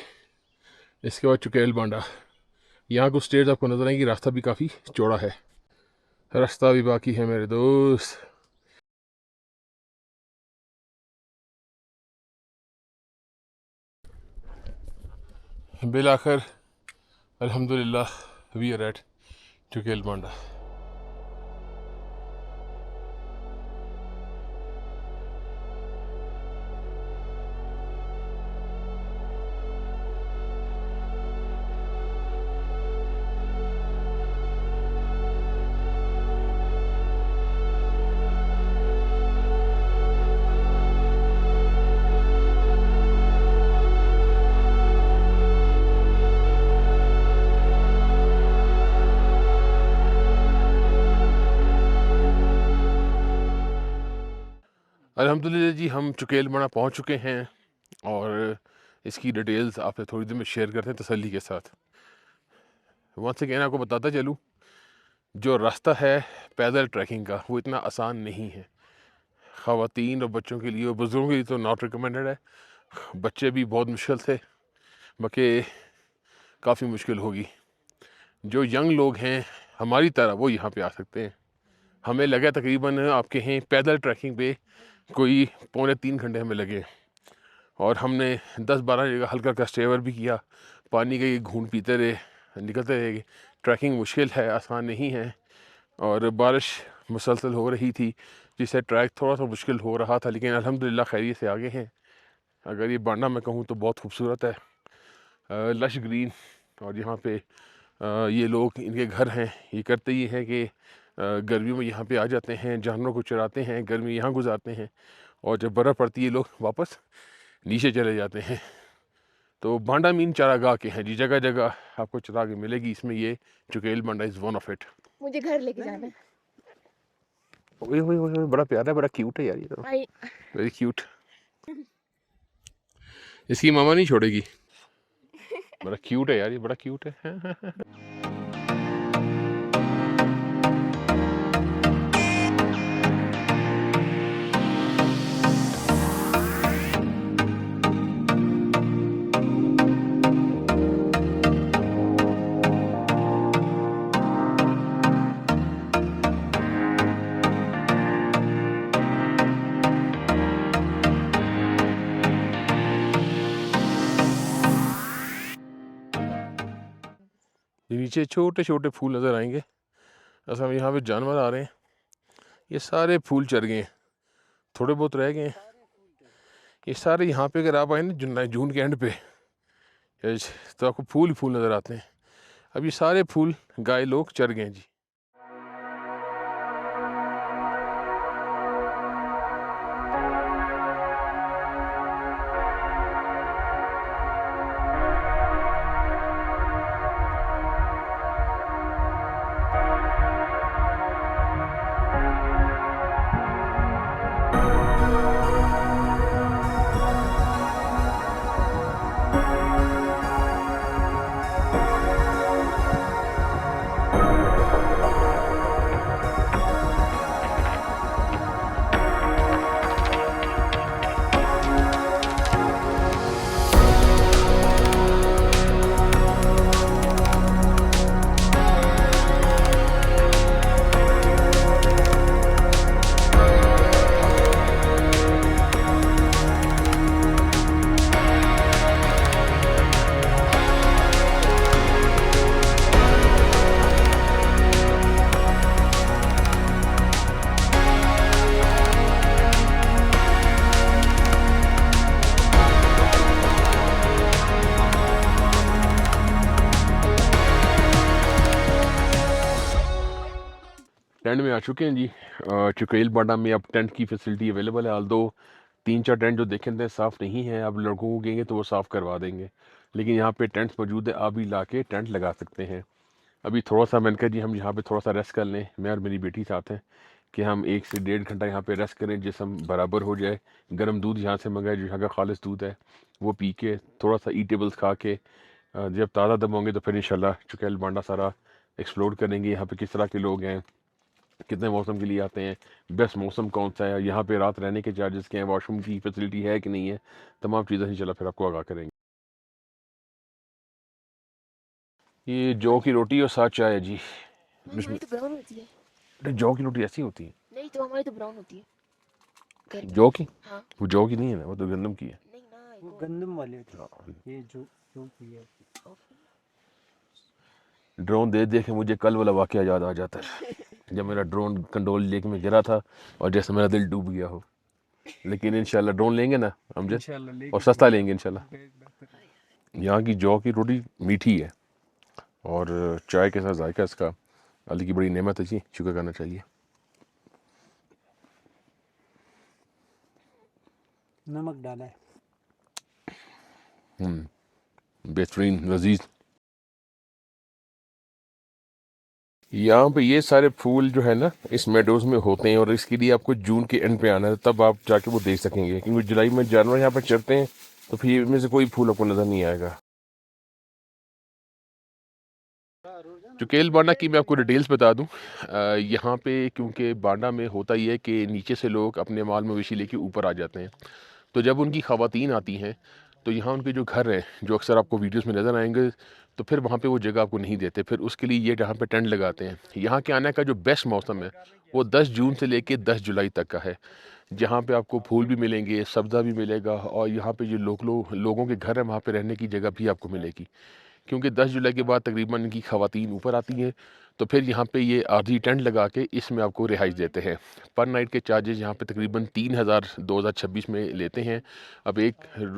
इसके बाद चुकेल बांडा, यहाँ कुछ स्टेज आपको नजर आएंगी। रास्ता भी काफ़ी चौड़ा है, रास्ता भी बाकी है मेरे दोस्त। बिल आखिर अल्हम्दुलिल्लाह वी आर एट चुकेल बांडा। अल्हम्दुलिल्लाह जी, हम चुकेल बांडा पहुँच चुके हैं और इसकी डिटेल्स आपसे थोड़ी देर में शेयर करते हैं तसल्ली के साथ। वहाँ से कहना आपको बताता चलूँ, जो रास्ता है पैदल ट्रैकिंग का वो इतना आसान नहीं है। ख़वातीन और बच्चों के लिए और बुज़ुर्गों के लिए तो नॉट रिकमेंडेड है। बच्चे भी बहुत मुश्किल से, बाकी काफ़ी मुश्किल होगी। जो यंग लोग हैं हमारी तरह वो यहाँ पे आ सकते हैं। हमें लगा तकरीबन आपके हैं पैदल ट्रैकिंग पे कोई 2.25 घंटे हमें लगे, और हमने 10-12 जगह हल्का हल्का स्टेवर भी किया, पानी के घूंट पीते रहे, निकलते रहे। ट्रैकिंग मुश्किल है, आसान नहीं है, और बारिश मुसलसल हो रही थी जिससे ट्रैक थोड़ा सा मुश्किल हो रहा था, लेकिन अल्हम्दुलिल्लाह खैरियत से आगे हैं। अगर ये बांडा मैं कहूँ तो बहुत खूबसूरत है, लश ग्रीन। और यहाँ पे ये लोग, इनके घर हैं, ये करते ही हैं कि गर्मियों में यहाँ पे आ जाते हैं, जानवरों को चराते हैं, गर्मी यहाँ गुजारते हैं, और जब बर्फ़ पड़ती है लोग वापस नीचे चले जाते हैं। तो बांडा मीन चारागाह के हैं जी, जगह जगह आपको चरागाह मिलेगी। इसमें ये चुकेल बांडा इज़ वन ऑफ इट। मुझे घर लेके जाना है। ओए ओए ओए, बड़ा प्यारा है, बड़ा क्यूट है यार ये तो, आई वेरी क्यूट। इसकी मामा नहीं छोड़ेगी, बड़ा क्यूट है यार ये, बड़ा क्यूट है। नीचे छोटे छोटे फूल नज़र आएंगे। ऐसा यहाँ पे जानवर आ रहे हैं, ये सारे फूल चढ़ गए हैं, थोड़े बहुत रह गए हैं। ये सारे यहाँ पे अगर आप आए ना जून के एंड पे, तो आपको फूल ही फूल नज़र आते हैं। अब ये सारे फूल गाय लोग चढ़ गए हैं जी। टेंट में आ चुके हैं जी। चुकेल बांडा में अब टेंट की फैसिलिटी अवेलेबल है। आल दो 3-4 टेंट जो देखे थे साफ़ नहीं है, अब लड़कों को कहेंगे तो वो साफ़ करवा देंगे, लेकिन यहाँ पे टेंट्स मौजूद है, आप भी ला के टेंट लगा सकते हैं। अभी थोड़ा सा मैंने कहा जी हम यहाँ पे थोड़ा सा रेस्ट कर लें, मैं और मेरी बेटी साथ हैं, कि हम 1 से 1.5 घंटा यहाँ पे रेस्ट करें, जिस्म बराबर हो जाए। गर्म दूध यहाँ से मंगाए, जो यहाँ का खालिस दूध है वो पी के, थोड़ा सा ईटेबल्स खा के जब ताज़ा दम होंगे तो फिर इंशाल्लाह चुकेल बांडा सारा एक्सप्लोर करेंगे। यहाँ पे किस तरह के लोग हैं, कितने मौसम के लिए आते हैं, बेस्ट मौसम कौन सा है, यहाँ पे रात रहने के चार्जेस क्या हैं, वॉशरूम की फैसिलिटी है कि नहीं है, तमाम चीज़ें इंशाल्लाह फिर आपको आगाह करेंगे। ये जौ की रोटी और साथ चाय है जी। हमारी तो ब्राउन होती है। अरे जौ की रोटी ऐसी होती है? नहीं तो हमारी तो ब्राउन होती है घर में। जौ की? हाँ। वो जौ की नहीं है ना, वो तो गंदम की है। नहीं ना वो गंदम वाले होते हैं, ये जो की है। ड्रोन दे दे के मुझे कल वाला वाकया याद आ जाता है, जब मेरा ड्रोन कंट्रोल लेके मैं गिरा था और जैसे मेरा दिल डूब गया हो। लेकिन इंशाल्लाह ड्रोन लेंगे ना अमजद, इंशाल्लाह और सस्ता लेंगे इंशाल्लाह। यहाँ की जौ की रोटी मीठी है और चाय के साथ जायका इसका अल्लाह की बड़ी नेमत है जी, शुक्र करना चाहिए। नमक डाला है। बेहतरीन लजीज। यहाँ पे ये सारे फूल जो है ना इस मेडोज में होते हैं, और इसके लिए आपको जून के एंड पे आना है, तब आप जाके वो देख सकेंगे, क्योंकि जुलाई में जानवर यहाँ पर चढ़ते हैं तो फिर इनमें से कोई फूल आपको नज़र नहीं आएगा। चुकेल बांडा की मैं आपको डिटेल्स बता दूं। यहाँ पे क्योंकि बांडा में होता ही है कि नीचे से लोग अपने माल मवेशी लेके ऊपर आ जाते हैं, तो जब उनकी ख़वातीन आती हैं तो यहाँ उनके जो घर हैं, जो अक्सर आपको वीडियोस में नज़र आएंगे, तो फिर वहाँ पे वो जगह आपको नहीं देते, फिर उसके लिए ये जहाँ पे टेंट लगाते हैं। यहाँ के आने का जो बेस्ट मौसम है वो 10 जून से लेके 10 जुलाई तक का है, जहाँ पे आपको फूल भी मिलेंगे, सब्ज़ा भी मिलेगा, और यहाँ पे जो लोगों के घर हैं वहाँ पे रहने की जगह भी आपको मिलेगी। क्योंकि 10 जुलाई के बाद तकरीबन इनकी ख़वातीन ऊपर आती हैं, तो फिर यहाँ पे ये आधी टेंट लगा के इसमें आपको रिहाइश देते हैं। पर नाइट के चार्जेस यहाँ पे तकरीबन 3000 2026 में लेते हैं। अब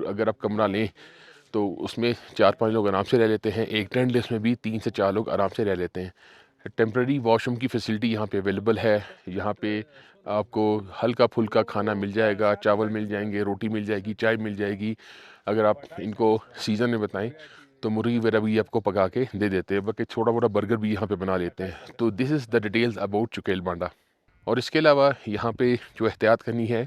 अगर आप कमरा लें तो उसमें 4-5 लोग आराम से रह लेते हैं, एक टेंट लेस में भी 3 से 4 लोग आराम से रह लेते हैं। टेम्प्रेरी वॉशरूम की फैसिलिटी यहाँ पे अवेलेबल है। यहाँ पे आपको हल्का फुल्का खाना मिल जाएगा, चावल मिल जाएंगे, रोटी मिल जाएगी, चाय मिल जाएगी। अगर आप इनको सीज़न में बताएं तो मुर्गी वगैरह भी आपको पका के दे देते हैं, बल्कि छोटा मोटा बर्गर भी यहाँ पे बना लेते हैं। तो this is the details about Chukel Banda. और इसके अलावा यहाँ पे जो एहतियात करनी है,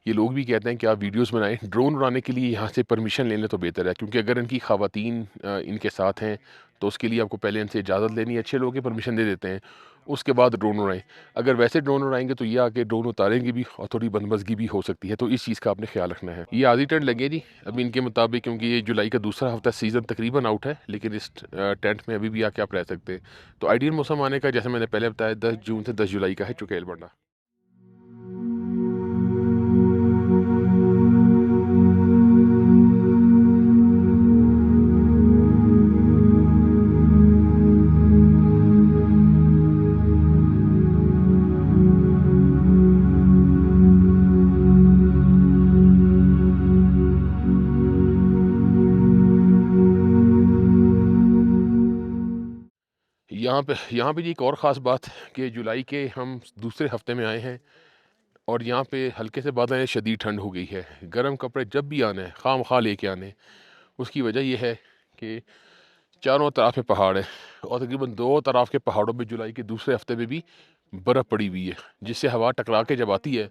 ये लोग भी कहते हैं कि आप वीडियोस बनाएं, ड्रोन उड़ाने के लिए यहाँ से परमिशन ले लें तो बेहतर है, क्योंकि अगर इनकी ख़वातीन इनके साथ हैं तो उसके लिए आपको पहले इनसे इजाज़त लेनी है। अच्छे लोग के परमिशन दे देते हैं, उसके बाद ड्रोन उड़ाएं। अगर वैसे ड्रोन उड़ाएंगे तो ये आके ड्रोन उतारेंगे भी और थोड़ी बदमज़गी भी हो सकती है, तो इस चीज़ का आपने ख्याल रखना है। ये आधी टेंट लगे जी अभी इनके मुताबिक, क्योंकि ये जुलाई का दूसरा हफ्ता, सीज़न तकरीबन आउट है, लेकिन इस टेंट में अभी भी आके आप रह सकते हैं। तो आइडियल मौसम आने का, जैसे मैंने पहले बताया, 10 जून से 10 जुलाई का है चुकेल बांडा। यहाँ पे जी एक और ख़ास बात कि जुलाई के हम दूसरे हफ्ते में आए हैं और यहाँ पे हल्के से बादल हैं, शदीद ठंड हो गई है। गर्म कपड़े जब भी आने हैं खामखा लेके आने। उसकी वजह ये है कि चारों तरफ में पहाड़ है, और तकरीबन 2 तरफ के पहाड़ों पे जुलाई के दूसरे हफ्ते में भी बर्फ़ पड़ी हुई है, जिससे हवा टकरा के जब आती है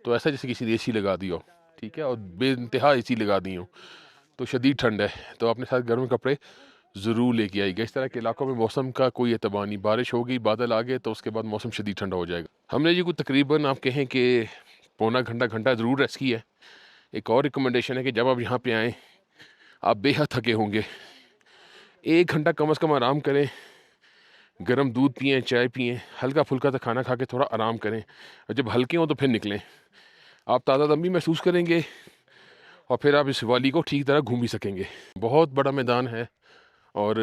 तो ऐसा जैसे किसी ने एसी लगा दी हो, ठीक है, और बेइंतहा एसी लगा दी हो। तो शदीद ठंड है, तो अपने साथ गर्म कपड़े ज़रूर लेके आइएगा। इस तरह के इलाकों में मौसम का कोई एतबार नहीं, बारिश होगी, बादल आ गए तो उसके बाद मौसम शदीद ठंडा हो जाएगा। हमने जी कोई तकरीबन आप कहें कि पौना घंटा ज़रूर रेस्ट की है। एक और रिकमेंडेशन है कि जब आप यहाँ पे आएँ, आप बेहद थके होंगे, 1 घंटा कम से कम आराम करें, गर्म दूध पिएँ, चाय पिएँ, हल्का फुल्का सा खाना खा के थोड़ा आराम करें, और जब हल्के हों तो फिर निकलें। आप ताज़ा दम भी महसूस करेंगे और फिर आप इस वाली को ठीक तरह घूम भी सकेंगे। बहुत बड़ा मैदान है और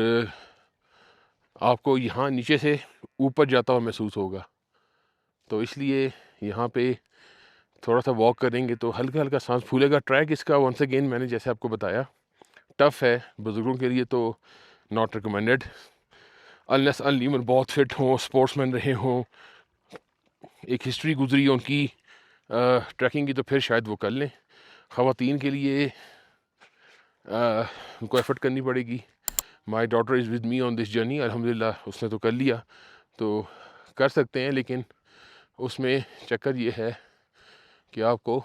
आपको यहाँ नीचे से ऊपर जाता हुआ महसूस होगा, तो इसलिए यहाँ पे थोड़ा सा वॉक करेंगे तो हल्का हल्का सांस फूलेगा। ट्रैक इसका वंस अगेन मैंने जैसे आपको बताया टफ़ है, बुज़ुर्गों के लिए तो नॉट रिकमेंडेड, अनलेस अनलीमन बहुत फिट हों, स्पोर्ट्समैन रहे हों, एक हिस्ट्री गुजरी हो उनकी ट्रैकिंग की, तो फिर शायद वो कर लें। ख़वातीन के लिए उनको एफ़र्ट करनी पड़ेगी। My daughter is with me on this journey, अल्हम्दुलिल्लाह उसने तो कर लिया, तो कर सकते हैं, लेकिन उसमें चक्कर ये है कि आपको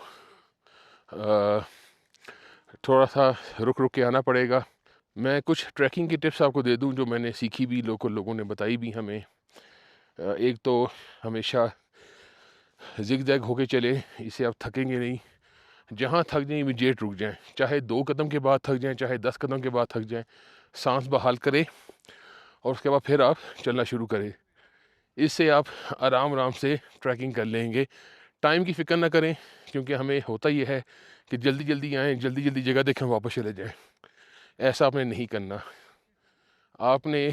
थोड़ा सा रुक रुक के आना पड़ेगा। मैं कुछ ट्रैकिंग की टिप्स आपको दे दूं जो मैंने सीखी भी, लोगों ने बताई भी हमें। एक तो हमेशा जिग जैग होके चले, इससे आप थकेंगे नहीं। जहाँ थक जाएं इमीडिएट रुक जाएं, चाहे 2 कदम के बाद थक जाएं, चाहे 10 कदम के बाद थक जाएं, सांस बहाल करें और उसके बाद फिर आप चलना शुरू करें। इससे आप आराम से ट्रैकिंग कर लेंगे। टाइम की फ़िक्र ना करें, क्योंकि हमें होता ये है कि जल्दी आएँ, जल्दी जगह देखें, वापस चले जाएं। ऐसा आपने नहीं करना। आपने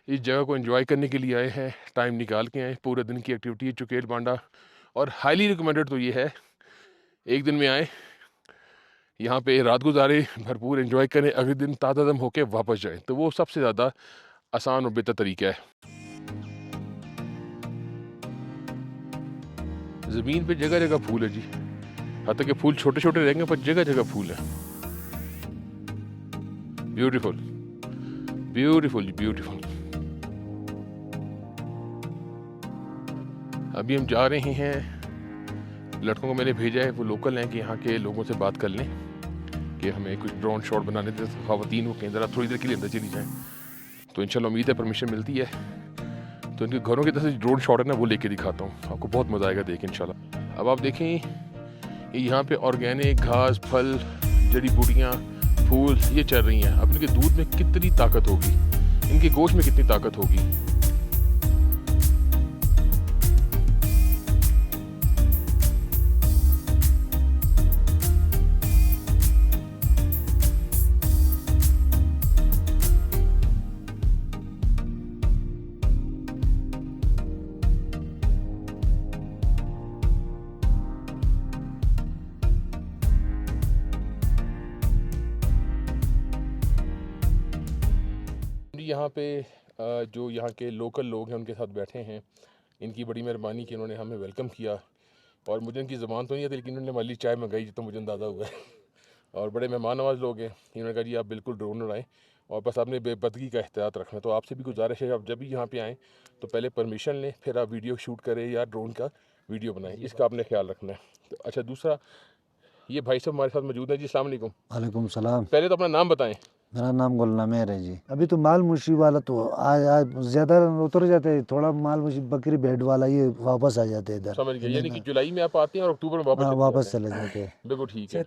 इस जगह को एंजॉय करने के लिए आए हैं, टाइम निकाल के आए। पूरे दिन की एक्टिविटी है चुकेल बांडा, और हाईली रिकमेंडेड तो ये है एक दिन में आए, यहाँ पे रात गुजारे, भरपूर एंजॉय करें, अगले दिन ताज़ादम होके वापस जाएं। तो वो सबसे ज़्यादा आसान और बेहतर तरीका है। ज़मीन पे जगह जगह फूल है जी, हालांकि कि फूल छोटे छोटे रहेंगे पर जगह जगह फूल है। Beautiful beautiful beautiful. अभी हम जा रहे हैं, लड़कों को मैंने भेजा है, वो लोकल हैं, कि यहाँ के लोगों से बात कर लें कि हमें कुछ ड्रोन शॉट बनाने दें। ख़वातीन को केंद्र थोड़ी देर के लिए अंदर चली जाएँ, तो इंशाल्लाह उम्मीद है परमिशन मिलती है तो इनके घरों की तरफ से ड्रोन शॉट है ना, वो लेके दिखाता हूँ आपको, बहुत मज़ा आएगा देखें इंशाल्लाह। अब आप देखें यहाँ पे ऑर्गेनिक घास, फल, जड़ी बूटियाँ, फूल ये चल रही हैं। अब इनके दूध में कितनी ताकत होगी, इनके गोश्त में कितनी ताकत होगी। यहाँ पे जो यहाँ के लोकल लोग हैं उनके साथ बैठे हैं। इनकी बड़ी मेहरबानी कि उन्होंने हमें वेलकम किया, और मुझे इनकी ज़बान तो नहीं आती, लेकिन इन्होंने हमारी चाय मंगाई तो मुझे अंदाज़ा हुआ है। और बड़े मेहमान नवाज लोग हैं। इन्होंने कहा जी आप बिल्कुल ड्रोन उड़ाएं, और बस आपने बेपरदगी का एहतियात रखना। तो आपसे भी गुजारिश है, आप जब भी यहाँ पे आएँ तो पहले परमिशन लें, फिर आप वीडियो शूट करें या ड्रोन का वीडियो बनाएं, इसका आपने ख्याल रखना है। तो अच्छा, दूसरा ये भाई साहब हमारे साथ मौजूद हैं जी। अस्सलाम वालेकुम। वालेकुम सलाम। पहले तो अपना नाम बताएं। मेरा नाम गुलनामेर है जी। अभी तो माल मुशी वाला तो आज ज़्यादा उतर जाते हैं, थोड़ा माल मुशी बकरी भेड़ वाला ये वापस आ जाते हैं इधर। समझ गया, यानी कि जुलाई में आप आते हैं और अक्टूबर में वापस वापस चले जाते हैं। बिल्कुल ठीक है,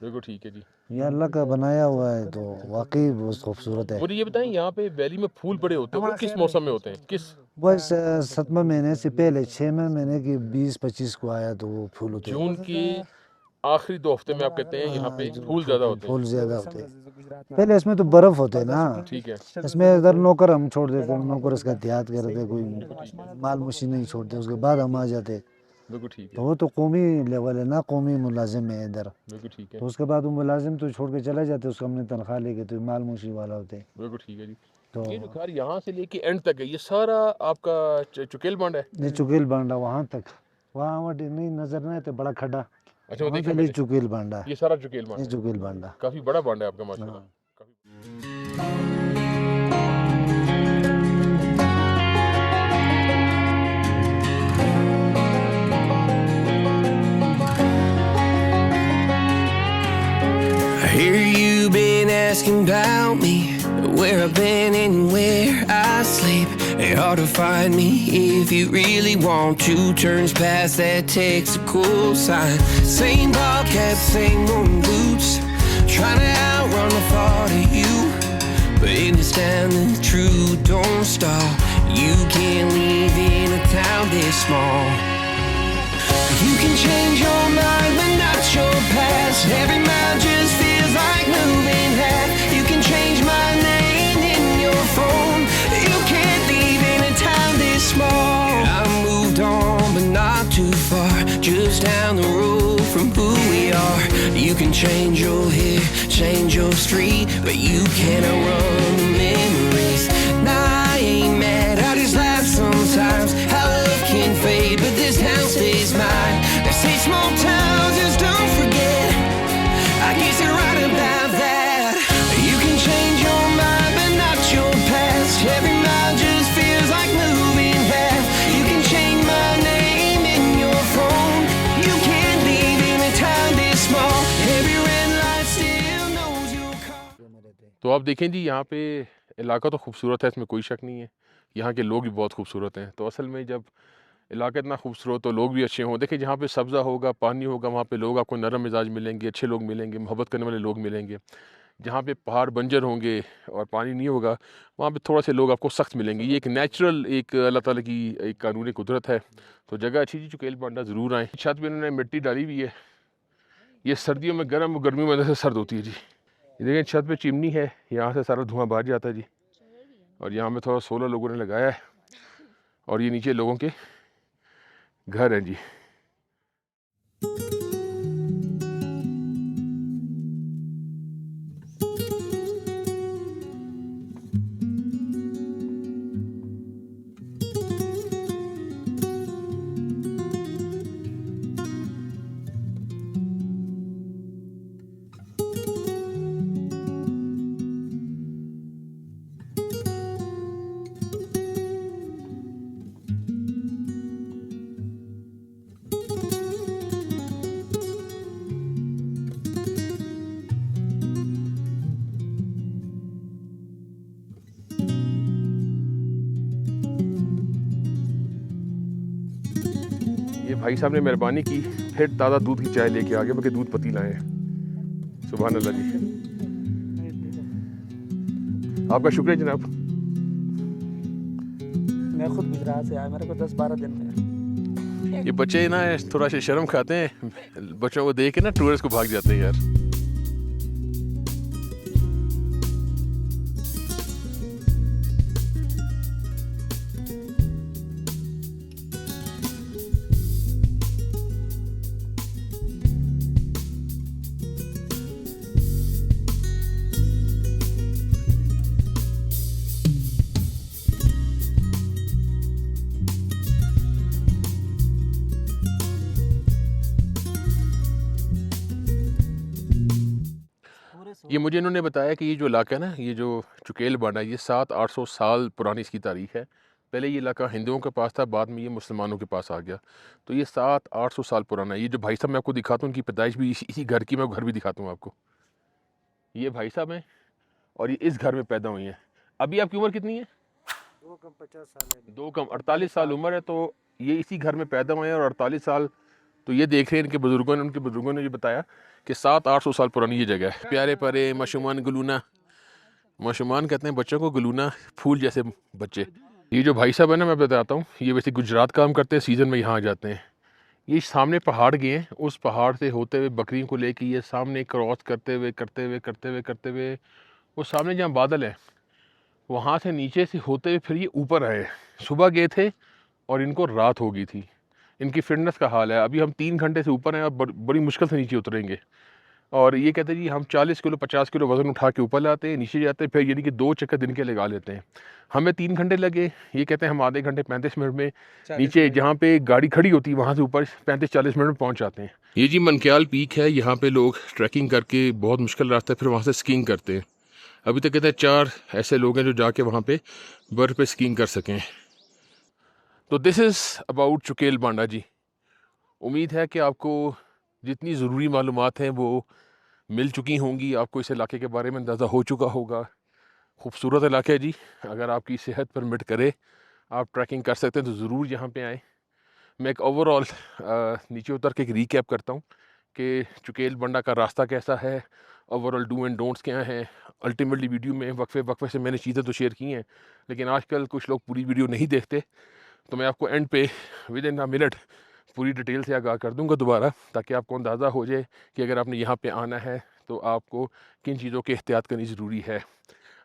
बिल्कुल ठीक है जी। ये अल्लाह का बनाया हुआ है, तो वाकई बहुत खूबसूरत है। मुझे ये बताएं, यहाँ पे वैली में फूल बड़े होते हैं, वो किस मौसम में होते हैं? किस बस 7वें महीने से पहले 6वें महीने की 20-25 को आया तो वो फूल होते हैं। जून के आखिरी 2 हफ्ते में आप कहते हैं यहाँ पे फूल ज़्यादा होते हैं। फूल ज़्यादा होते हैं। पहले इसमें तो बर्फ़ होते है ना, ठीक है। इसमें इधर नौकर हम छोड़ देते हैं, नौकर इसका एहतियात करते, कोई माल मुशी नहीं छोड़ते, उसके बाद हम आ जाते। बिल्कुल ठीक है, तो वो तो कौमी लेवल है ना, कौमी मुलाजिम है इधर। बिल्कुल ठीक है, तो उसके बाद वो मुलाजिम तो छोड़ के चले जाते, उसको हमने तनख्वाह लेके, तो माल मुशी वाला होते हैं। बिल्कुल ठीक है जी। तो ये जो घर यहाँ से लेके एंड तक है, ये सारा आपका चुकेल बांड है? ये चुकेल बांडा वहाँ तक, वहाँ नहीं नजर नहीं आते, बड़ा खड्डा, अच्छा, वो वहाँ देखिए के लिए चुकेल बांडा, ये सारा चुकेल बांड ये है। चुकेल बांडा काफ़ी बड़ा बांड है आपका माशाल्लाह। हाँ। I hear you been asking about me, where I've been and where I sleep. It's hard to find me if you really want to. Turns past that takes a cool sign. Same bobcat, same moon boots, trying to outrun the thought of you. But in this town the truth don't stop. You can't leave in a town this small. You can change your mind but not your past. Every mile just feels like moving half. You can change my name in your phone. You can't leave in a town this small. I moved on but not too far, just down the road from who we are. You can change your hair, change your street, but you cannot run the memories. Nah, I ain't mad, I just laugh sometimes. How love can fade, but this town stays mine. They say small towns just don't forget. I guess you're right about that. You can change your mind, but not your past. Every mile just feels like moving half. You can change my तो आप देखें जी, यहाँ पे इलाका तो खूबसूरत है, इसमें कोई शक नहीं है। यहाँ के लोग भी बहुत खूबसूरत हैं। तो असल में जब इलाका इतना खूबसूरत तो लोग भी अच्छे हों। देखिए, जहाँ पे सब्ज़ा होगा, पानी होगा, वहाँ पे लोग आपको नरम मिजाज मिलेंगे, अच्छे लोग मिलेंगे, मोहब्बत करने वाले लोग मिलेंगे। जहाँ पे पहाड़ बंजर होंगे और पानी नहीं होगा, वहाँ पे थोड़ा से लोग आपको सख्त मिलेंगे। ये एक नेचुरल, एक अल्लाह ताला की एक कानूनी कुदरत है। तो जगह अच्छी जी, चुकेल बांडा ज़रूर आएँ। छत पे इन्होंने मिट्टी डाली हुई है। ये सर्दियों में गर्म और गर्मियों में अंदर से सर्द होती है जी। ये देखें, छत पे चिमनी है, यहाँ से सारा धुआं बाहर जाता है जी। और यहाँ में थोड़ा सोलर लोगों ने लगाया है और ये नीचे लोगों के घर हैं जी। ये भाई साहब ने मेहरबानी की, फिर ताज़ा दूध की चाय लेके आ गए, बल्कि दूध पती लाए हैं। सुभान अल्लाह जी, आपका शुक्रिया जनाब। मैं खुद गुजरात से आया, मेरे को 10-12 दिन में। ये बच्चे ना थोड़ा सा शर्म खाते हैं, बच्चों को देख के ना टूरिस्ट को भाग जाते हैं यार। ये मुझे इन्होंने बताया कि ये जो इलाका है ना, ये जो चुकेल बांडा, ये 700-800 साल पुरानी इसकी तारीख है। पहले ये इलाका हिंदुओं के पास था, बाद में ये मुसलमानों के पास आ गया। तो ये 700-800 साल पुराना है। ये जो भाई साहब मैं आपको दिखाता हूँ, उनकी पैदाइश भी इसी घर की, मैं घर भी दिखाता हूँ आपको। ये भाई साहब हैं और ये इस घर में पैदा हुई हैं। अभी आपकी उम्र कितनी है? 2 कम 50 साल है। 2 कम 48 साल उम्र है। तो ये इसी घर में पैदा हुए हैं और 48 साल तो ये देख रहे हैं। इनके बुजुर्गों ने, उनके बुजुर्गों ने ये बताया कि 700-800 साल पुरानी ये जगह है। प्यारे परे माशूमान गलूना, माशूमान कहते हैं बच्चों को, गलूना फूल जैसे बच्चे। ये जो भाई साहब है ना, मैं बताता हूँ, ये वैसे गुजरात काम करते हैं, सीज़न में यहाँ आ जाते हैं। ये सामने पहाड़ गए हैं, उस पहाड़ से होते हुए बकरियों को लेके ये सामने क्रॉस करते हुए वो सामने जहाँ बादल है, वहाँ से नीचे से होते हुए फिर ये ऊपर आए। सुबह गए थे और इनको रात हो गई थी। इनकी फिटनेस का हाल है। अभी हम 3 घंटे से ऊपर हैं और बड़ी मुश्किल से नीचे उतरेंगे। और ये कहते हैं जी, हम 40 किलो 50 किलो वज़न उठा के ऊपर लाते हैं, नीचे जाते हैं, फिर यानी कि 2 चक्कर दिन के लगा लेते हैं। हमें 3 घंटे लगे, ये कहते हैं हम आधे घंटे 35 मिनट में नीचे जहाँ पे गाड़ी खड़ी होती है वहाँ से ऊपर 35-40 मिनट में पहुँच जाते हैं। ये जी मनक्याल पीक है। यहाँ पे लोग ट्रैकिंग करके, बहुत मुश्किल रास्ता है, फिर वहाँ से स्कीइंग करते हैं। अभी तक कहते हैं 4 ऐसे लोग हैं जो जाके वहाँ पे बर्फ़ पे स्कीइंग कर सकें। तो दिस इज़ अबाउट चुकेल बांडा जी। उम्मीद है कि आपको जितनी ज़रूरी मालूमात हैं वो मिल चुकी होंगी। आपको इस इलाके के बारे में अंदाज़ा हो चुका होगा। खूबसूरत इलाका है जी। अगर आपकी सेहत परमिट करे, आप ट्रैकिंग कर सकते हैं तो ज़रूर यहाँ पे आएँ। मैं एक ओवरऑल नीचे उतर के एक रीकैप करता हूँ कि चुकेल बांडा का रास्ता कैसा है, ओवरऑल डू एंड डोंट्स क्या हैं। अल्टीमेटली वीडियो में वक्फे से मैंने चीज़ें तो शेयर की हैं, लेकिन आजकल कुछ लोग पूरी वीडियो नहीं देखते, तो मैं आपको एंड पे विद इन अ मिनट पूरी डिटेल से आगाह कर दूंगा दोबारा, ताकि आपको अंदाज़ा हो जाए कि अगर आपने यहाँ पे आना है तो आपको किन चीज़ों की एहतियात करनी ज़रूरी है।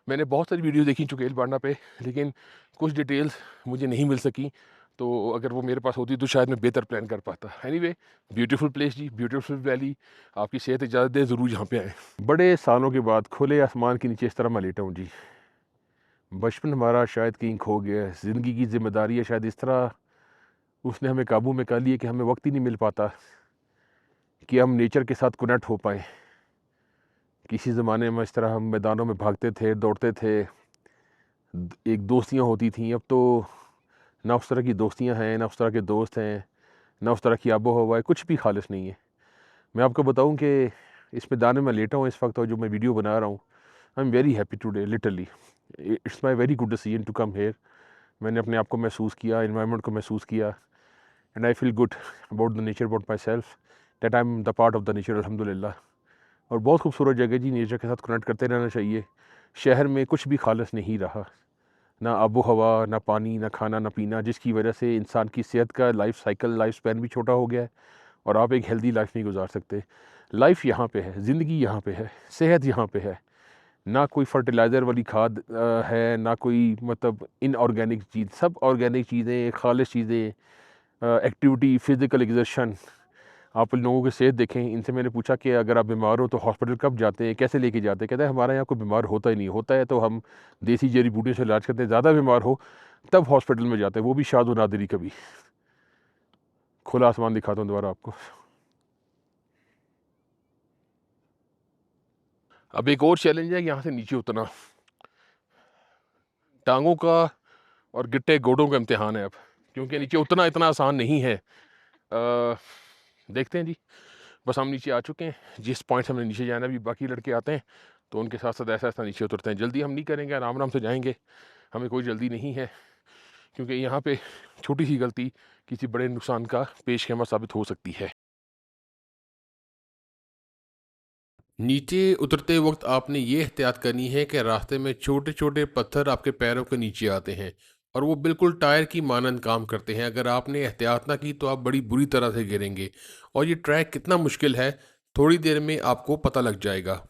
मैंने बहुत सारी वीडियो देखी चुकेल बांडा पे, लेकिन कुछ डिटेल्स मुझे नहीं मिल सकी, तो अगर वो मेरे पास होती तो शायद मैं बेहतर प्लान कर पाता। एनीवे, ब्यूटीफुल प्लेस जी, ब्यूटीफुल वैली। आपकी सेहत इजाज़त दे, ज़रूर यहाँ पे आएँ। बड़े सालों के बाद खुले आसमान के नीचे इस तरह मैं लेटा हूँ जी। बचपन हमारा शायद कहीं खो गया है। ज़िंदगी की जिम्मेदारी है शायद इस तरह उसने हमें काबू में कर लिया कि हमें वक्त ही नहीं मिल पाता कि हम नेचर के साथ कनेक्ट हो पाएँ। किसी ज़माने में इस तरह हम मैदानों में भागते थे, दौड़ते थे, एक दोस्तियाँ होती थीं। अब तो ना उस तरह की दोस्तियाँ हैं, ना उस तरह के दोस्त हैं, ना उस तरह की आबो हवा है, कुछ भी खालिश नहीं है। मैं आपको बताऊं कि इस मैदान में मैं लेटा हूँ इस वक्त, और जो मैं वीडियो बना रहा हूँ, I am very happy today, literally it's my very good decision to come here. मैंने अपने आप को महसूस किया, इन्वायरमेंट को महसूस किया, and I feel good about the nature, about my self, that I am the part of the nature, अल्हम्दुलिल्लाह। और बहुत खूबसूरत जगह जी, नेचर के साथ कनेक्ट करते रहना चाहिए। शहर में कुछ भी खालिस नहीं रहा, ना आबो हवा, ना पानी, ना खाना, ना पीना, जिसकी वजह से इंसान की सेहत का लाइफ साइकिल, लाइफ स्पैन भी छोटा हो गया है और आप एक हेल्दी लाइफ नहीं गुजार सकते। लाइफ यहाँ पे है, ज़िंदगी यहाँ पे है, सेहत यहाँ पे है, ना कोई फर्टिलाइज़र वाली खाद है, ना कोई मतलब इनऑर्गेनिक चीज़, सब ऑर्गेनिक चीज़ें, खालिश चीज़ें, एक्टिविटी, फ़िज़िकल एक्सर्शन। आप लोगों की सेहत देखें, इनसे मैंने पूछा कि अगर आप बीमार हो तो हॉस्पिटल कब जाते हैं, कैसे लेके जाते हैं? कहते हैं हमारे यहाँ कोई बीमार होता ही नहीं, होता है तो हम देसी जड़ी बूटियों से इलाज करते हैं, ज़्यादा बीमार हो तब हॉस्पिटल में जाते हैं, वो भी शाद व नादिरी कभी। खुला आसमान दिखाता हूँ दोबारा आपको। अब एक और चैलेंज है यहाँ से नीचे उतरना, टांगों का और गिट्टे गोडों का इम्तिहान है अब, क्योंकि नीचे उतना इतना आसान नहीं है। देखते हैं जी, बस हम नीचे आ चुके हैं, जिस पॉइंट से हमने नीचे जाना है, अभी बाकी लड़के आते हैं तो उनके साथ साथ ऐसा ऐसा नीचे उतरते हैं। जल्दी हम नहीं करेंगे, आराम आराम से जाएंगे, हमें कोई जल्दी नहीं है, क्योंकि यहाँ पे छोटी सी गलती किसी बड़े नुकसान का पेशखेमा साबित हो सकती है। नीचे उतरते वक्त आपने ये एहतियात करनी है कि रास्ते में छोटे छोटे पत्थर आपके पैरों के नीचे आते हैं और वो बिल्कुल टायर की मानंद काम करते हैं। अगर आपने एहतियात ना की तो आप बड़ी बुरी तरह से गिरेंगे, और ये ट्रैक कितना मुश्किल है थोड़ी देर में आपको पता लग जाएगा।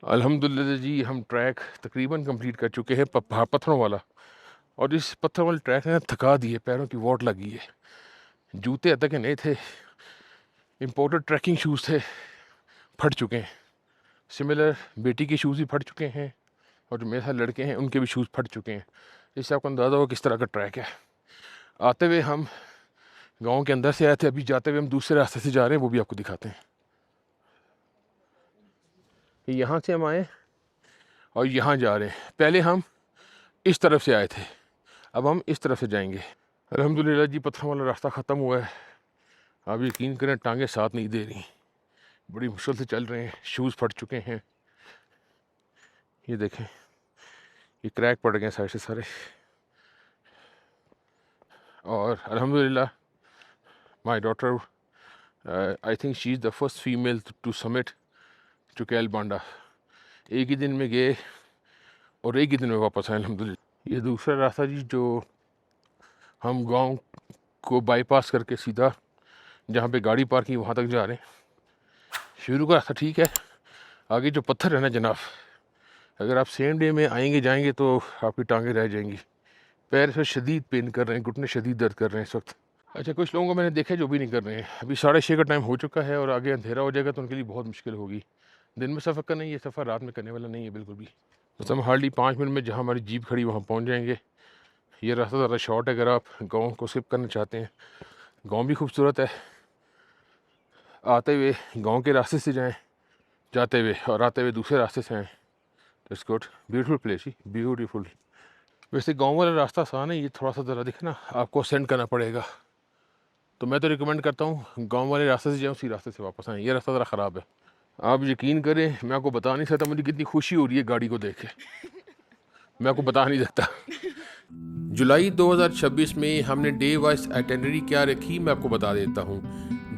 अल्हम्दुलिल्लाह जी, हम ट्रैक तकरीबन कंप्लीट कर चुके हैं, पत्थरों वाला। और इस पत्थर वाले ट्रैक ने थका दिए, पैरों की वोट लगी है। जूते अब तक के नए थे, इम्पोर्टेड ट्रैकिंग शूज़ थे, फट चुके हैं। सिमिलर बेटी के शूज़ भी फट चुके हैं, और जो मेरे साथ लड़के हैं उनके भी शूज़ फट चुके हैं। इससे आपको अंदाज़ा हो किस तरह का ट्रैक है। आते हुए हम गांव के अंदर से आए थे, अभी जाते हुए हम दूसरे रास्ते से जा रहे हैं, वो भी आपको दिखाते हैं। यहाँ से हम आए और यहाँ जा रहे हैं। पहले हम इस तरफ से आए थे, अब हम इस तरफ से जाएंगे। अल्हम्दुलिल्लाह जी, पत्थर वाला रास्ता ख़त्म हुआ है। आप यकीन करें, टांगे साथ नहीं दे रही, बड़ी मुश्किल से चल रहे हैं, शूज़ फट चुके हैं। ये देखें, ये क्रैक पड़ गए साइड से सारे। और अल्हम्दुलिल्लाह my daughter, I think she is the first female to summit Chukel Banda. एक ही दिन में गए और एक ही दिन में वापस आए अल्हम्दुलिल्लाह। ये दूसरा रास्ता जी, जो हम गांव को बाईपास करके सीधा जहाँ पे गाड़ी पार्क की वहाँ तक जा रहे हैं। शुरू का रास्ता ठीक है, आगे जो पत्थर है ना जनाब, अगर आप सेम डे में आएंगे जाएंगे तो आपकी टांगें रह जाएंगी। पैर से शदीद पेन कर रहे हैं, घुटने शदीद दर्द कर रहे हैं इस वक्त। अच्छा, कुछ लोगों को मैंने देखा है जो भी नहीं कर रहे हैं। अभी 6:30 का टाइम हो चुका है और आगे अंधेरा हो जाएगा तो उनके लिए बहुत मुश्किल होगी। दिन में सफ़र करना, ये सफ़र रात में करने वाला नहीं है बिल्कुल भी। बस हम हार्डली 5 मिनट में जहाँ हमारी जीप खड़ी वहाँ पहुँच जाएंगे। ये रास्ता ज़रा शॉर्ट है, अगर आप गाँव को स्किप करना चाहते हैं। गाँव भी खूबसूरत है, आते हुए गाँव के रास्ते से जाएँ जाते हुए, और आते हुए दूसरे रास्ते से आएँ। It's good, beautiful place he, beautiful. वैसे गांव वाला रास्ता आसान है, ये थोड़ा सा ज़रा दिखे ना आपको असेंड करना पड़ेगा, तो मैं तो रिकमेंड करता हूँ गांव वाले रास्ते से जाएं, उसी रास्ते से वापस आएँ। ये रास्ता ज़रा ख़राब है, आप यकीन करें मैं आपको बता नहीं सकता मुझे कितनी खुशी हो रही है गाड़ी को देख के, मैं आपको बता नहीं सकता। जुलाई 2026 में हमने डे वाइज आइटनरी क्या रखी मैं आपको बता देता हूँ।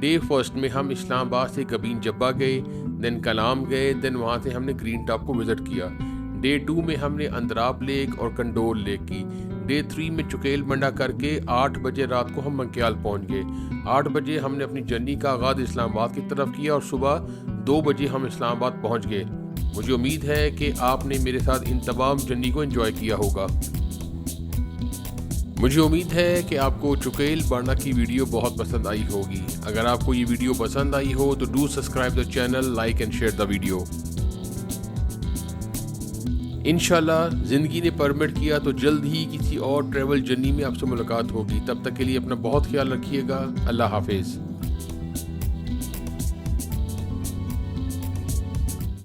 डे फर्स्ट में हम इस्लामाबाद से कबीन जब्बा गए, देन कलाम गए, देन वहाँ से हमने ग्रीन टॉप को विज़िट किया। डे 2 में हमने अंद्राब लेक और कंडोल लेक की। डे 3 में चुकेल बंडा करके 8 बजे रात को हम मंकियाल पहुँच गए। 8 बजे हमने अपनी जर्नी का आगाज़ इस्लामाबाद की तरफ किया और सुबह 2 बजे हम इस्लामाबाद पहुँच गए। मुझे उम्मीद है कि आपने मेरे साथ इन तमाम जर्नी को एंजॉय किया होगा। मुझे उम्मीद है कि आपको चुकेल बांडा की वीडियो बहुत पसंद आई होगी। अगर आपको ये वीडियो पसंद आई हो तो do subscribe the channel, like and share the video. इंशाल्लाह ज़िंदगी ने परमिट किया तो जल्द ही किसी और ट्रैवल जर्नी में आपसे मुलाकात होगी। तब तक के लिए अपना बहुत ख्याल रखिएगा। अल्लाह हाफिज़।